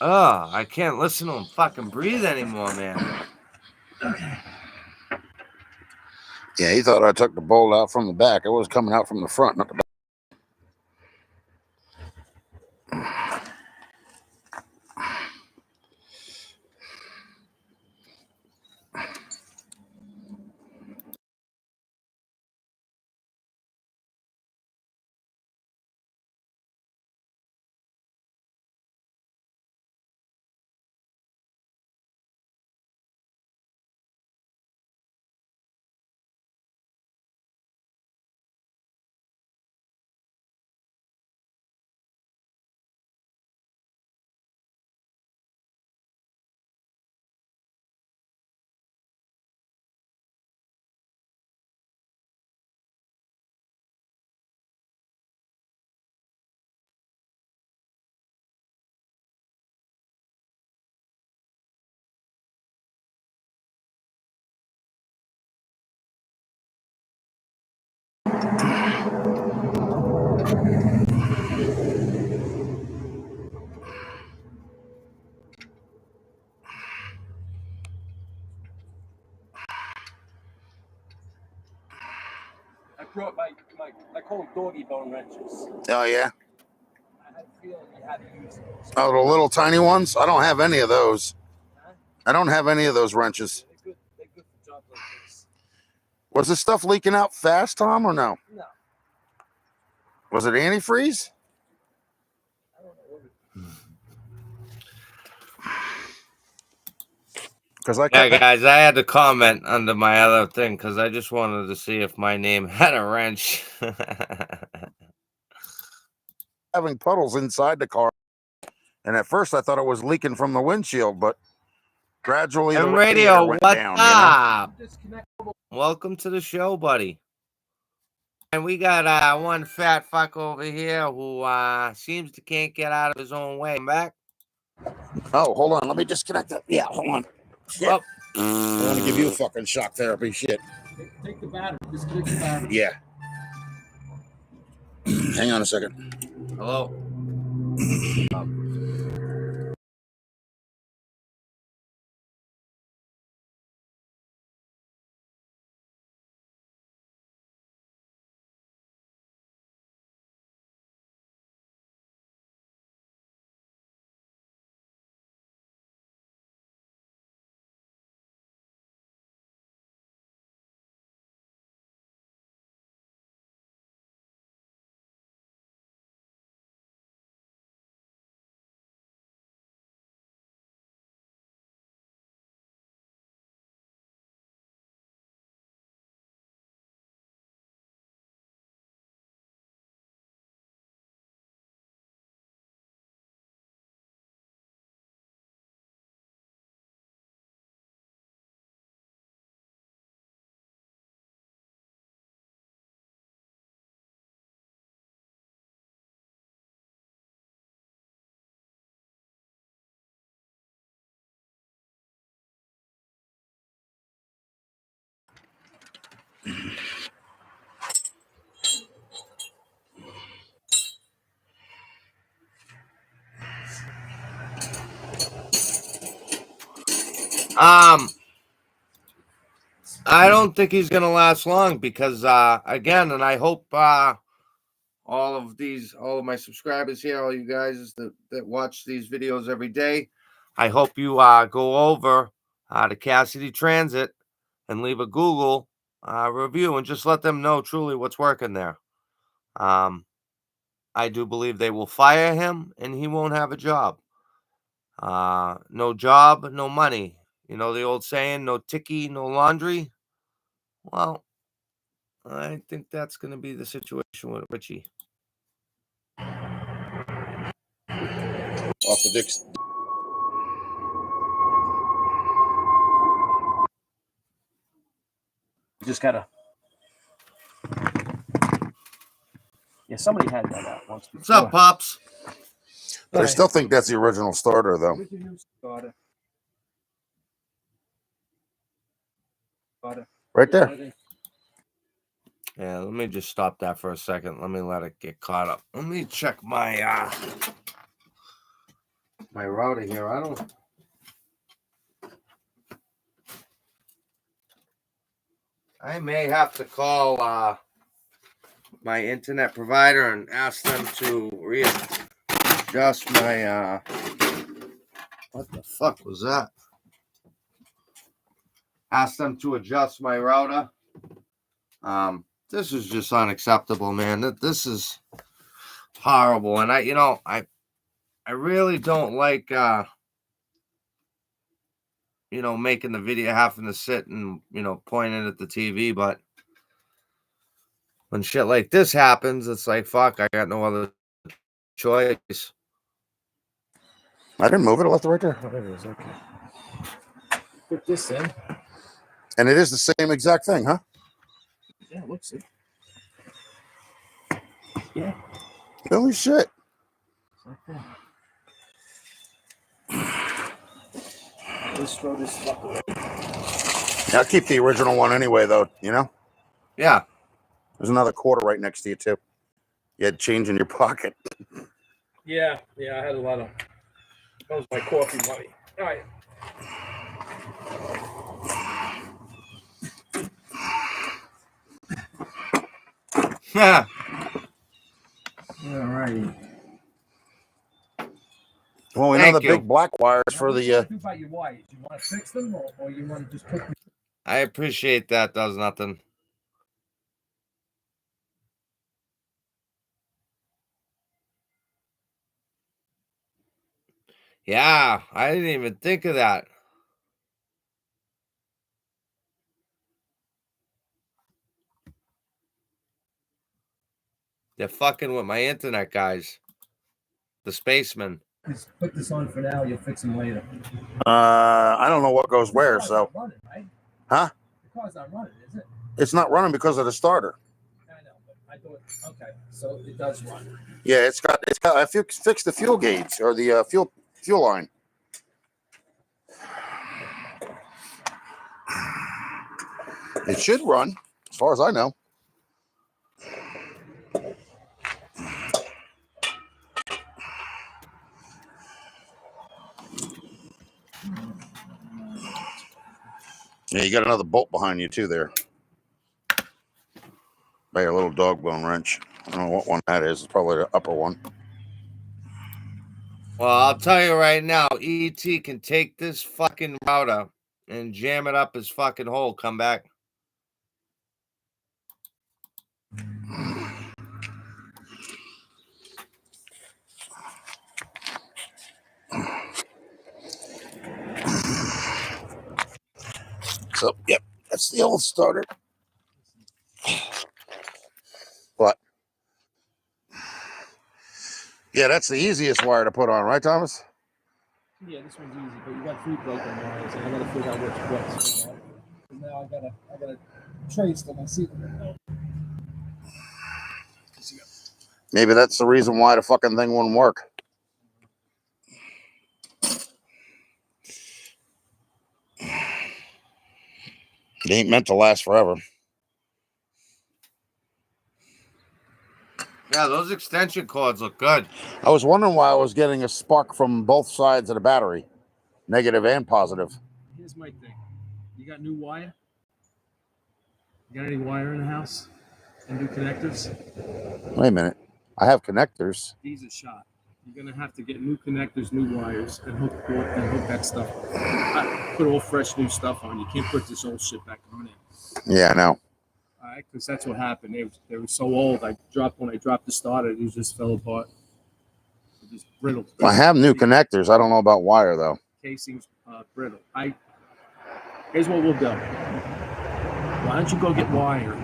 Oh, I can't listen to him fucking breathe anymore, man. Okay. Yeah, he thought I took the bolt out from the back. It was coming out from the front, not the back. I brought I call them doggy bone wrenches. Oh, yeah? I had a feeling you had to use those. Oh, the little tiny ones? I don't have any of those. I don't have any of those wrenches. They're good for jobs like this. Was this stuff leaking out fast, Tom, or no? No. Was it antifreeze? I don't know what it is. Because I Yeah, kept guys, I had to comment under my other thing because I just wanted to see if my name had a wrench. having puddles inside the car, and at first I thought it was leaking from the windshield, but gradually the And radiator radio, went what's down. up? Welcome to the show, buddy. And we got one fat fuck over here who seems to can't get out of his own way. I'm back. Oh, hold on, let me disconnect that. Yeah, hold on. Shit. Oh, I want to give you a fucking shock therapy. Shit. Take the battery. Disconnect the battery. Yeah. Hang on a second. hello. I don't think he's gonna last long because again, and I hope all of my subscribers here, all you guys that watch these videos every day, I hope you go over to Cassidy Transit and leave a Google review and just let them know truly what's working there. I do believe they will fire him and he won't have a job. No job, no money. You know the old saying, no ticky, no laundry. Well, I think that's going to be the situation with Richie. Off the dicks. Just gotta. Yeah, somebody had that out once before. What's up, Pops? But I still think that's the original starter, though. Right there. Yeah, let me just stop that for a second. Let me let it get caught up. Let me check my my router here. I may have to call my internet provider and ask them to readjust my what the fuck was that? Ask them to adjust my router. This is just unacceptable, man. This is horrible. And I really don't like making the video, having to sit and pointing at the TV, but when shit like this happens, it's like fuck, I got no other choice. I didn't move it. I left it right there. Oh, there it is. Okay. Put this in. And it is the same exact thing, huh? Yeah, looks it. Yeah. Holy shit. Let's throw this stuff away. I'll keep the original one anyway, though, Yeah. There's another quarter right next to you, too. You had change in your pocket. Yeah, I had a lot of. That was my coffee money. All right. Yeah. All righty. Well, we Thank know the you. big black wires for the. What do about your wires? You want to fix them, or you want to just put them? I appreciate that. Does nothing. Yeah, I didn't even think of that. They're fucking with my internet guys. The spacemen. Just put this on for now. You'll fix them later. I don't know what goes where, The car's so. not running, right? Huh? The car's not running, is it? It's not running because of the starter. I know, but I thought, okay, so it does run. Yeah, it's got. I fixed the fuel gauge or the fuel line. It should run, as far as I know. Yeah, you got another bolt behind you too there. By a little dog bone wrench. I don't know what one that is. It's probably the upper one. Well, I'll tell you right now, ET can take this fucking router and jam it up his fucking hole. Come back. So, yep, that's the old starter. But yeah, that's the easiest wire to put on, right, Thomas? Yeah, this one's easy, but you got 3 broken wires, and I gotta figure out what's what. Now I gotta trace them and see them. Maybe that's the reason why the fucking thing wouldn't work. It ain't meant to last forever. Yeah, those extension cords look good. I was wondering why I was getting a spark from both sides of the battery, negative and positive. Here's my thing. You got new wire? You got any wire in the house? And new connectors? Wait a minute. I have connectors. These are shot. You're gonna have to get new connectors, new wires, and hook that stuff. Put all fresh new stuff on. You can't put this old shit back on it. Yeah, I know. All right, because that's what happened. They were so old. When I dropped the starter, it just fell apart. It just brittle. I have new connectors. I don't know about wire though. Casing's brittle. Here's what we'll do. Why don't you go get wire?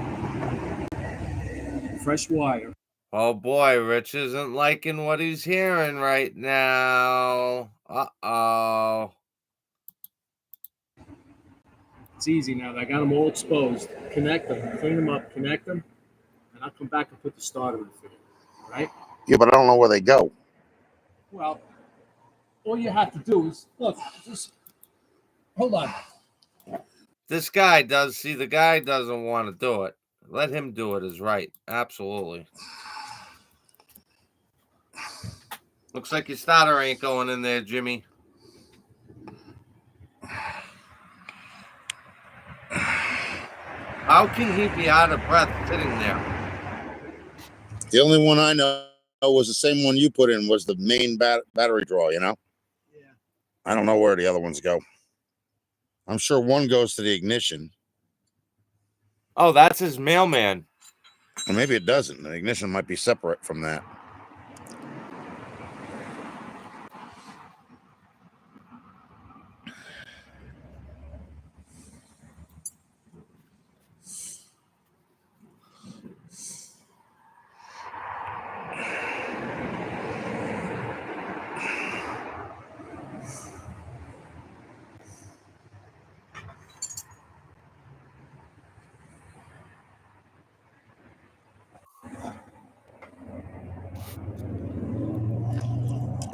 Fresh wire. Oh boy, Rich isn't liking what he's hearing right now. Uh-oh. It's easy now. I got them all exposed. Connect them, clean them up, connect them, and I'll come back and put the starter in for you. Right? Yeah, but I don't know where they go. Well, all you have to do is look. Just hold on. This guy does see the guy doesn't want to do it. Let him do it is right. Absolutely. Looks like your starter ain't going in there, Jimmy. How can he be out of breath sitting there? The only one I know was the same one you put in was the main battery draw, you know? Yeah. I don't know where the other ones go. I'm sure one goes to the ignition. Oh, that's his mailman. Or maybe it doesn't. The ignition might be separate from that.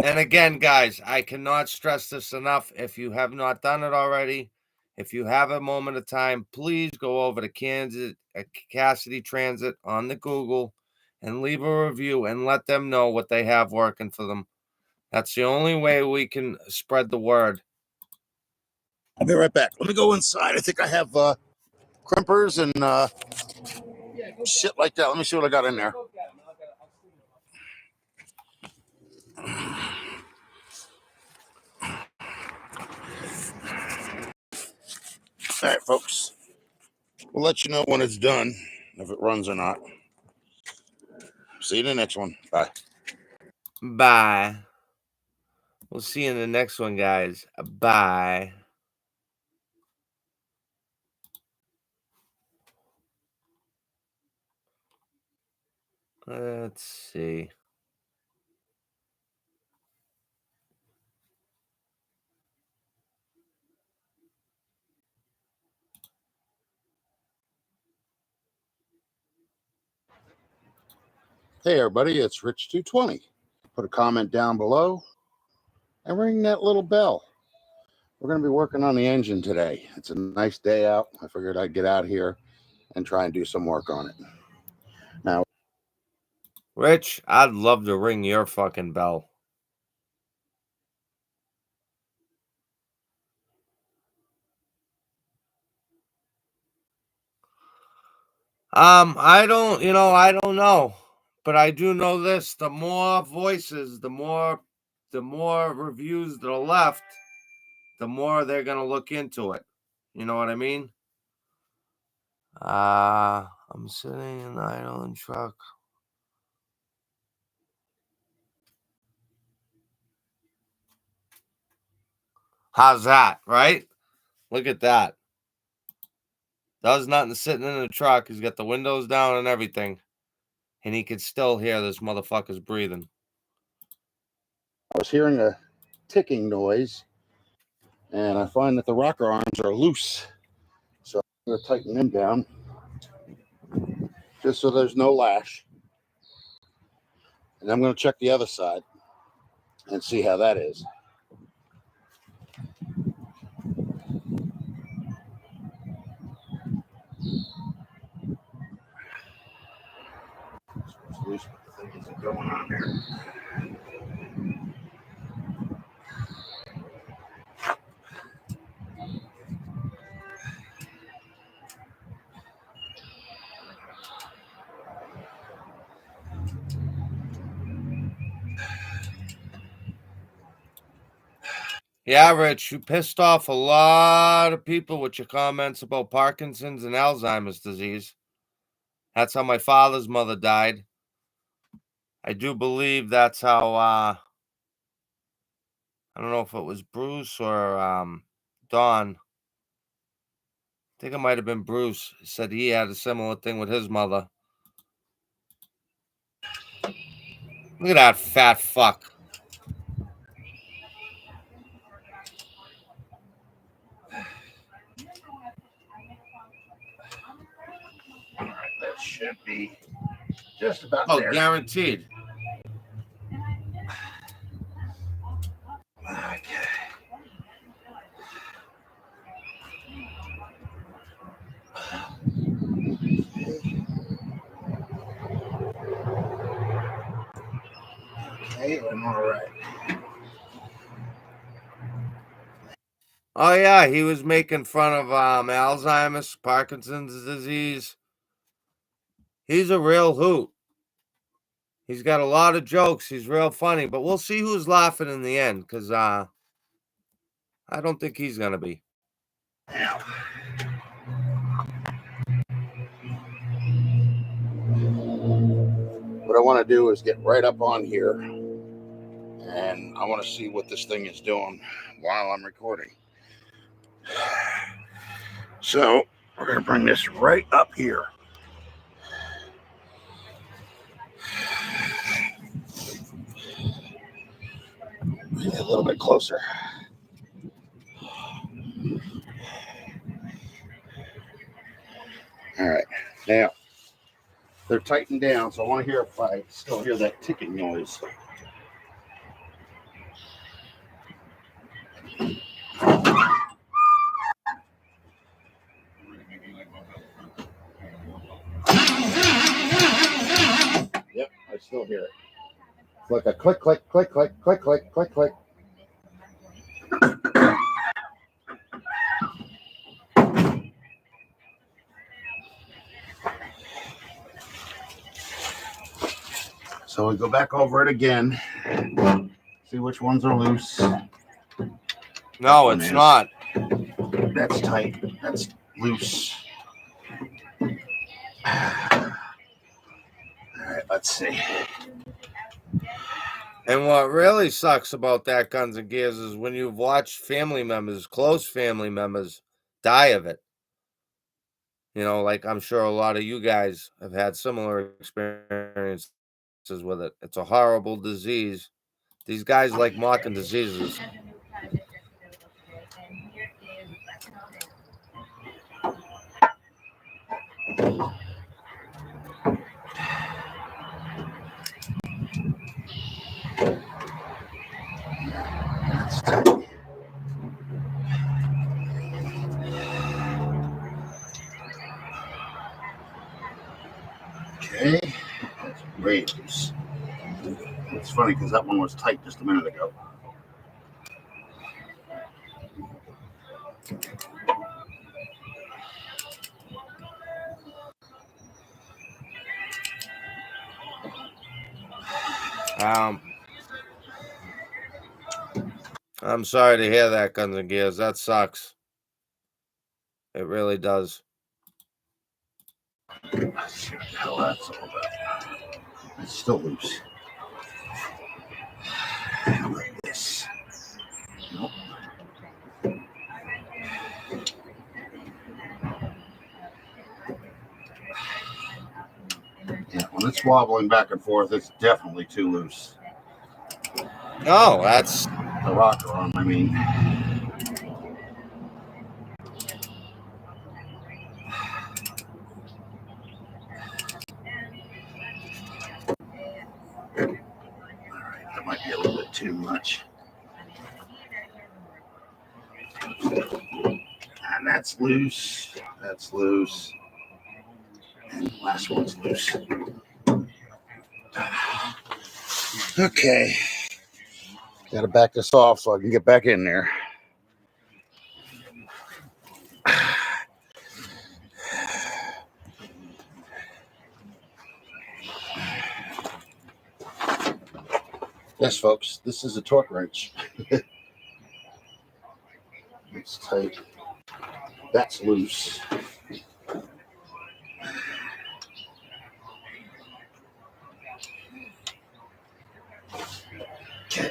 And again, guys, I cannot stress this enough. If you have not done it already, if you have a moment of time, please go over to Cassidy Transit on the Google and leave a review and let them know what they have working for them. That's the only way we can spread the word. I'll be right back. Let me go inside. I think I have crimpers and shit like that. Let me see what I got in there. All right, folks. We'll let you know when it's done, if it runs or not. See you in the next one. Bye. Bye. We'll see you in the next one, guys. Bye. Let's see. Hey, everybody, it's Rich220. Put a comment down below and ring that little bell. We're going to be working on the engine today. It's a nice day out. I figured I'd get out here and try and do some work on it. Now, Rich, I'd love to ring your fucking bell. I don't know. But I do know this. The more voices, the more reviews that are left, the more they're gonna look into it. You know what I mean? I'm sitting in the idling truck. How's that, right? Look at that. Does nothing sitting in the truck. He's got the windows down and everything. And he can still hear this motherfucker's breathing. I was hearing a ticking noise, and I find that the rocker arms are loose. So I'm going to tighten them down just so there's no lash. And I'm going to check the other side and see how that is. Going on here. Yeah, Rich, you pissed off a lot of people with your comments about Parkinson's and Alzheimer's disease. That's how my father's mother died. I do believe that's how, I don't know if it was Bruce or Don. I think it might have been Bruce. He said he had a similar thing with his mother. Look at that fat fuck. That should be just about Oh, there. guaranteed. Okay. Okay, I'm all right. Oh, yeah, he was making fun of Alzheimer's, Parkinson's disease. He's a real hoot. He's got a lot of jokes. He's real funny, but we'll see who's laughing in the end, because I don't think he's going to be. Now, what I want to do is get right up on here, and I want to see what this thing is doing while I'm recording. So we're going to bring this right up here. Maybe a little bit closer. All right. Now, they're tightened down, so I want to hear if I still hear that ticking noise. Yep, I still hear it. It's like a click, click, click, click, click, click, click, click. So we go back over it again. See which ones are loose. No, it's not. That's tight. That's loose. All right, let's see. And what really sucks about that Guns and Gears is when you've watched family members, close family members, die of it. You know, like I'm sure a lot of you guys have had similar experiences with it. It's a horrible disease. These guys like mocking diseases. Okay, that's great. It's funny because that one was tight just a minute ago. I'm sorry to hear that, Guns and Gears. That sucks. It really does. Let's see what the hell that's all about. It's still loose. Like this. Nope. Yeah, when it's wobbling back and forth, it's definitely too loose. Oh, that's The rocker arm, I mean. Alright, that might be a little bit too much. And that's loose. That's loose. And the last one's loose. Okay. Gotta back this off so I can get back in there. Yes, folks, this is a torque wrench. It's tight. That's loose. Okay.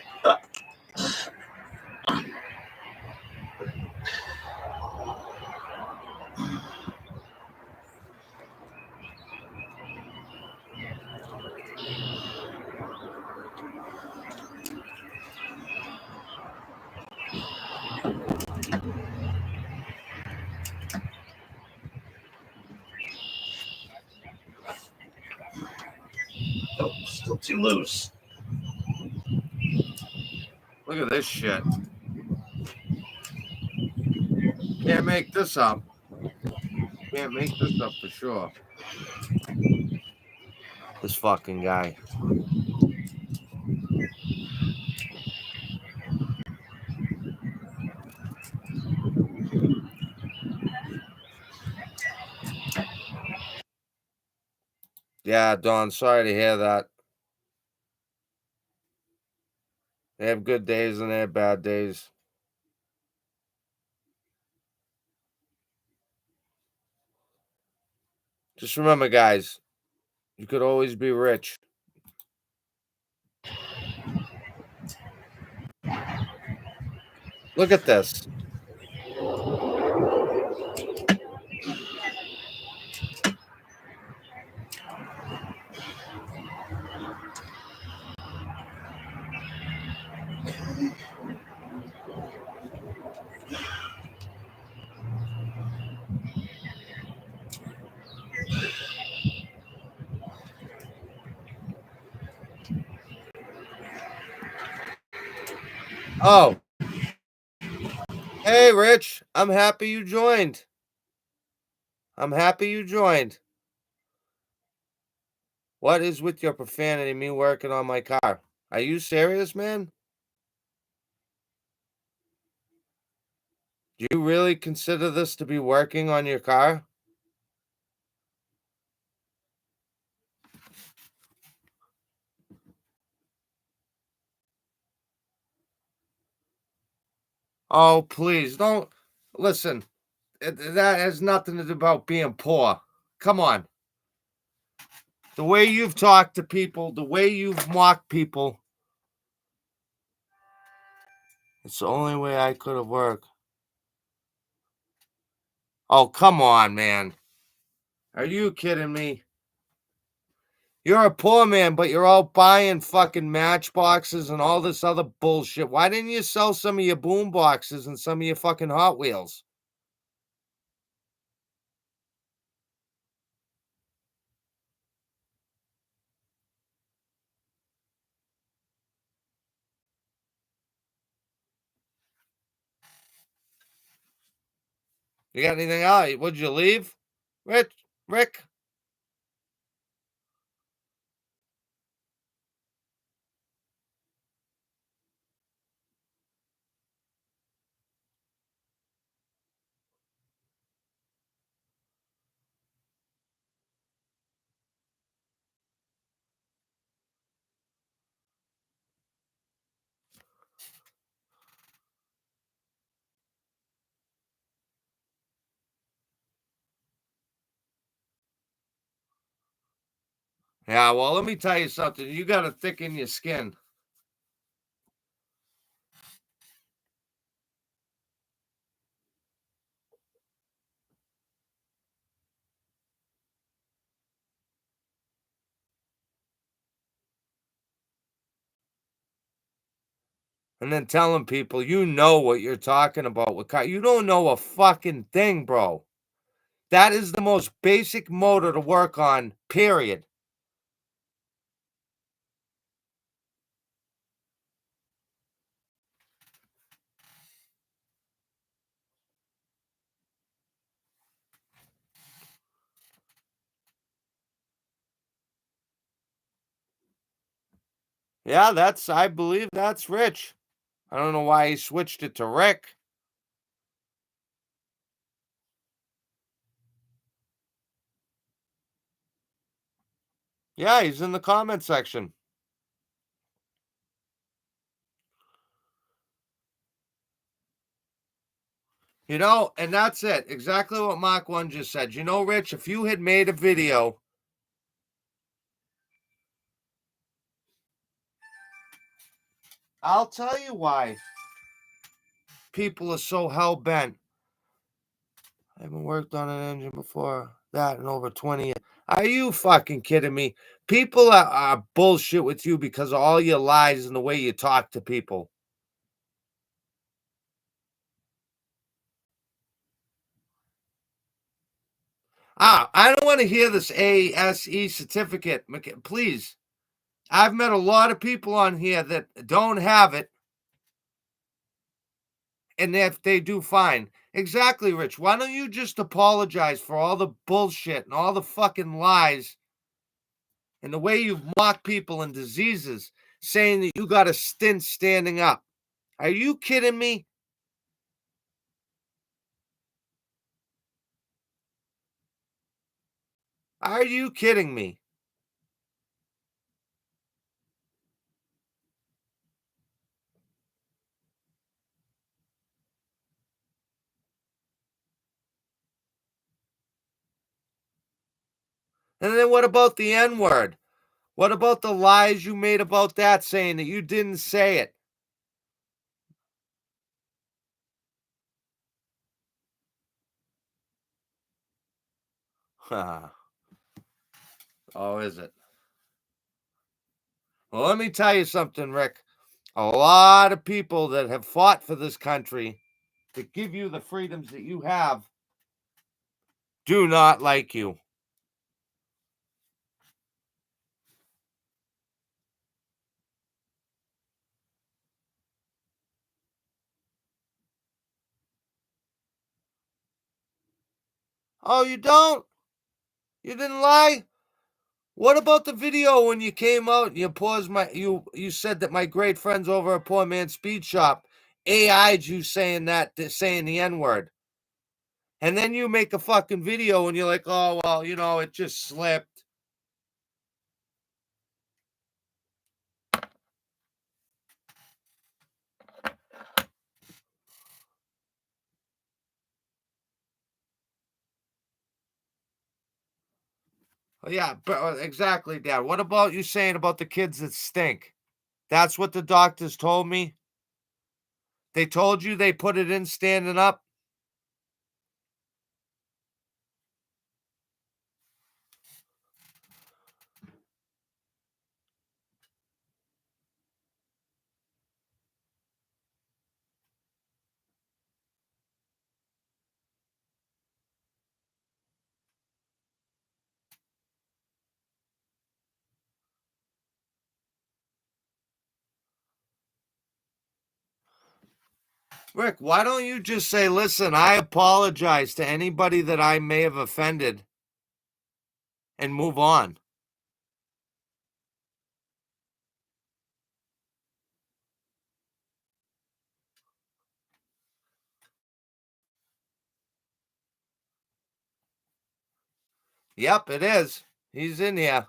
Oh, still too loose. look at this shit. Can't make this up. Can't make this up for sure. This fucking guy. Yeah, Don, sorry to hear that. They have good days and they have bad days. Just remember, guys, you could always be rich. Look at this. Oh, hey, Rich. I'm happy you joined. I'm happy you joined. What is with your profanity, me working on my car? Are you serious, man? Do you really consider this to be working on your car? Oh, please don't listen. That has nothing to do about being poor. Come on. The way you've talked to people, the way you've mocked people, it's the only way I could have worked. Oh, come on, man. Are you kidding me? You're a poor man, but you're all buying fucking matchboxes and all this other bullshit. Why didn't you sell some of your boom boxes and some of your fucking Hot Wheels? You got anything else? Would you leave? Rick? Yeah, well, let me tell you something. You got to thicken your skin. And then telling people you know what you're talking about with car. You don't know a fucking thing, bro. That is the most basic motor to work on, period. Yeah, I believe that's Rich. I don't know why he switched it to Rick. Yeah, he's in the comment section. You know, and that's it. Exactly what mach1 just said. You know, Rich, if you had made a video, I'll tell you why people are so hell bent. I haven't worked on an engine before that in over 20 years. Are you fucking kidding me? People are bullshit with you because of all your lies and the way you talk to people. I don't want to hear this ASE certificate. Please. I've met a lot of people on here that don't have it. And if they do, fine. Exactly, Rich. Why don't you just apologize for all the bullshit and all the fucking lies and the way you've mocked people and diseases, saying that you got a stint standing up? Are you kidding me? Are you kidding me? And then what about the N word? What about the lies you made about that, saying that you didn't say it? Oh, is it? Well, let me tell you something, Rick. A lot of people that have fought for this country to give you the freedoms that you have do not like you. Oh, you don't? You didn't lie? What about the video when you came out and you said that my great friends over at Poor Man Speed Shop AI'd you saying the N-word? And then you make a fucking video and you're like, oh well, it just slipped. Oh, yeah, exactly, Dad. What about you saying about the kids that stink? That's what the doctors told me. They told you they put it in standing up. Rick, why don't you just say, listen, I apologize to anybody that I may have offended and move on? Yep, it is. He's in here.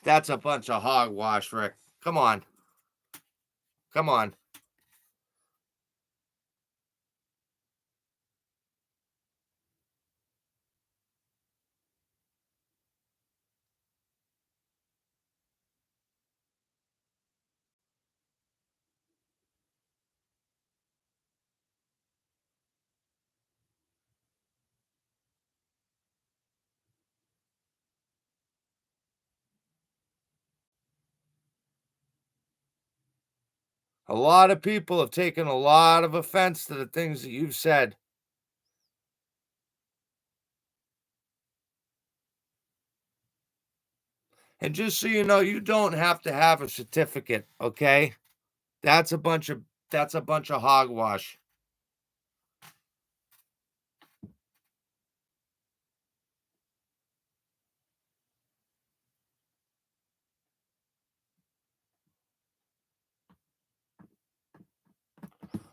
That's a bunch of hogwash, Rick. Come on. Come on. A lot of people have taken a lot of offense to the things that you've said. And just so you know, you don't have to have a certificate, okay? That's a bunch of hogwash.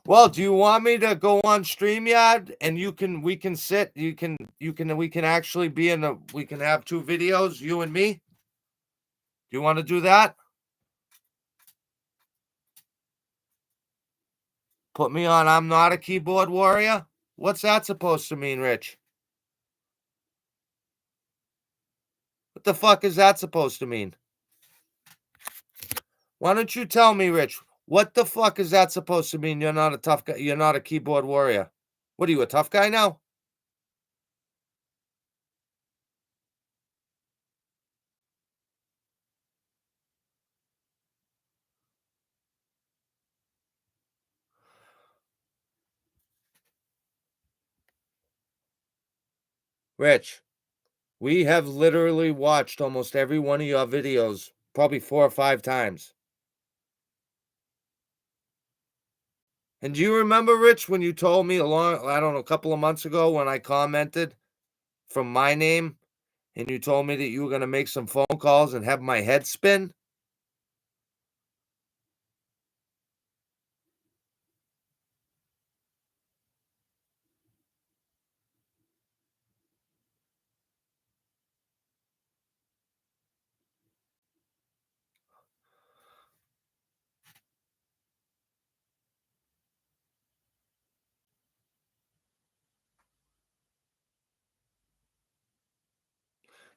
Well, do you want me to go on StreamYard and we can actually be we can have two videos, you and me? Do you want to do that? Put me on I'm not a keyboard warrior? What's that supposed to mean, Rich? What the fuck is that supposed to mean? Why don't you tell me, Rich? What the fuck is that supposed to mean? You're not a tough guy. You're not a keyboard warrior. What are you, a tough guy now? Rich, we have literally watched almost every one of your videos, probably 4 or 5 times. And do you remember, Rich, when you told me a couple of months ago when I commented from my name and you told me that you were going to make some phone calls and have my head spin?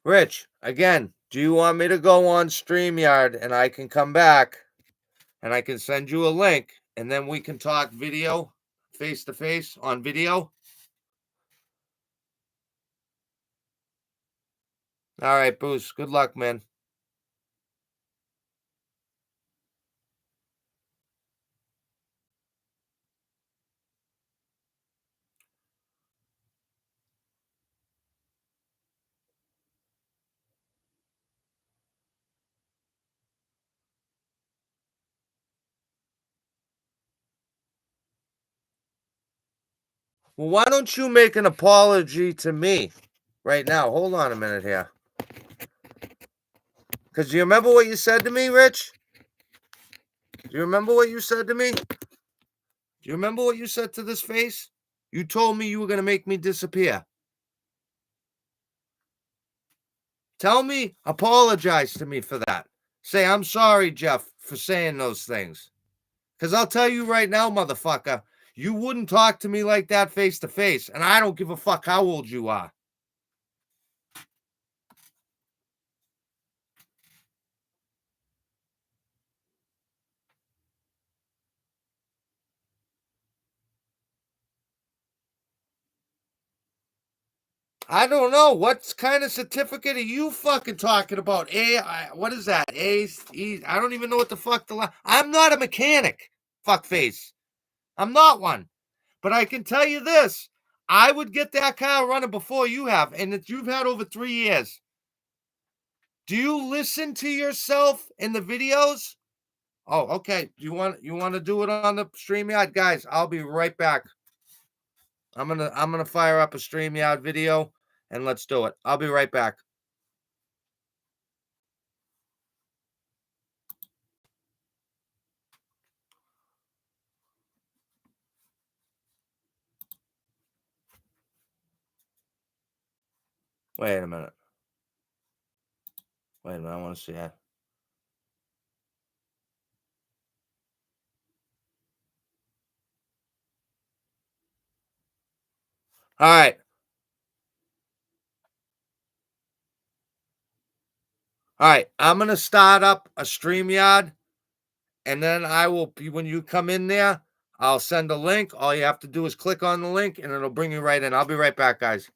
Rich, again, do you want me to go on StreamYard and I can come back and I can send you a link and then we can talk video, face to face on video? All right, Bruce, good luck, man. Well, why don't you make an apology to me right now? Hold on a minute here. Because do you remember what you said to me, Rich? Do you remember what you said to me? Do you remember what you said to this face? You told me you were going to make me disappear. Tell me, apologize to me for that. Say, I'm sorry, Jeff, for saying those things. Because I'll tell you right now, motherfucker, you wouldn't talk to me like that face to face. And I don't give a fuck how old you are. I don't know. What kind of certificate are you fucking talking about? What is that? I don't even know what the fuck I'm not a mechanic, fuckface. I'm not one. But I can tell you this. I would get that car running before you have, and that you've had over 3 years. Do you listen to yourself in the videos? Oh, okay. You want to do it on the StreamYard? Guys, I'll be right back. I'm gonna fire up a StreamYard video and let's do it. I'll be right back. Wait a minute. Wait a minute. I want to see that. All right. All right. I'm going to start up a StreamYard, and then I will, when you come in there, I'll send a link. All you have to do is click on the link, and it'll bring you right in. I'll be right back, guys.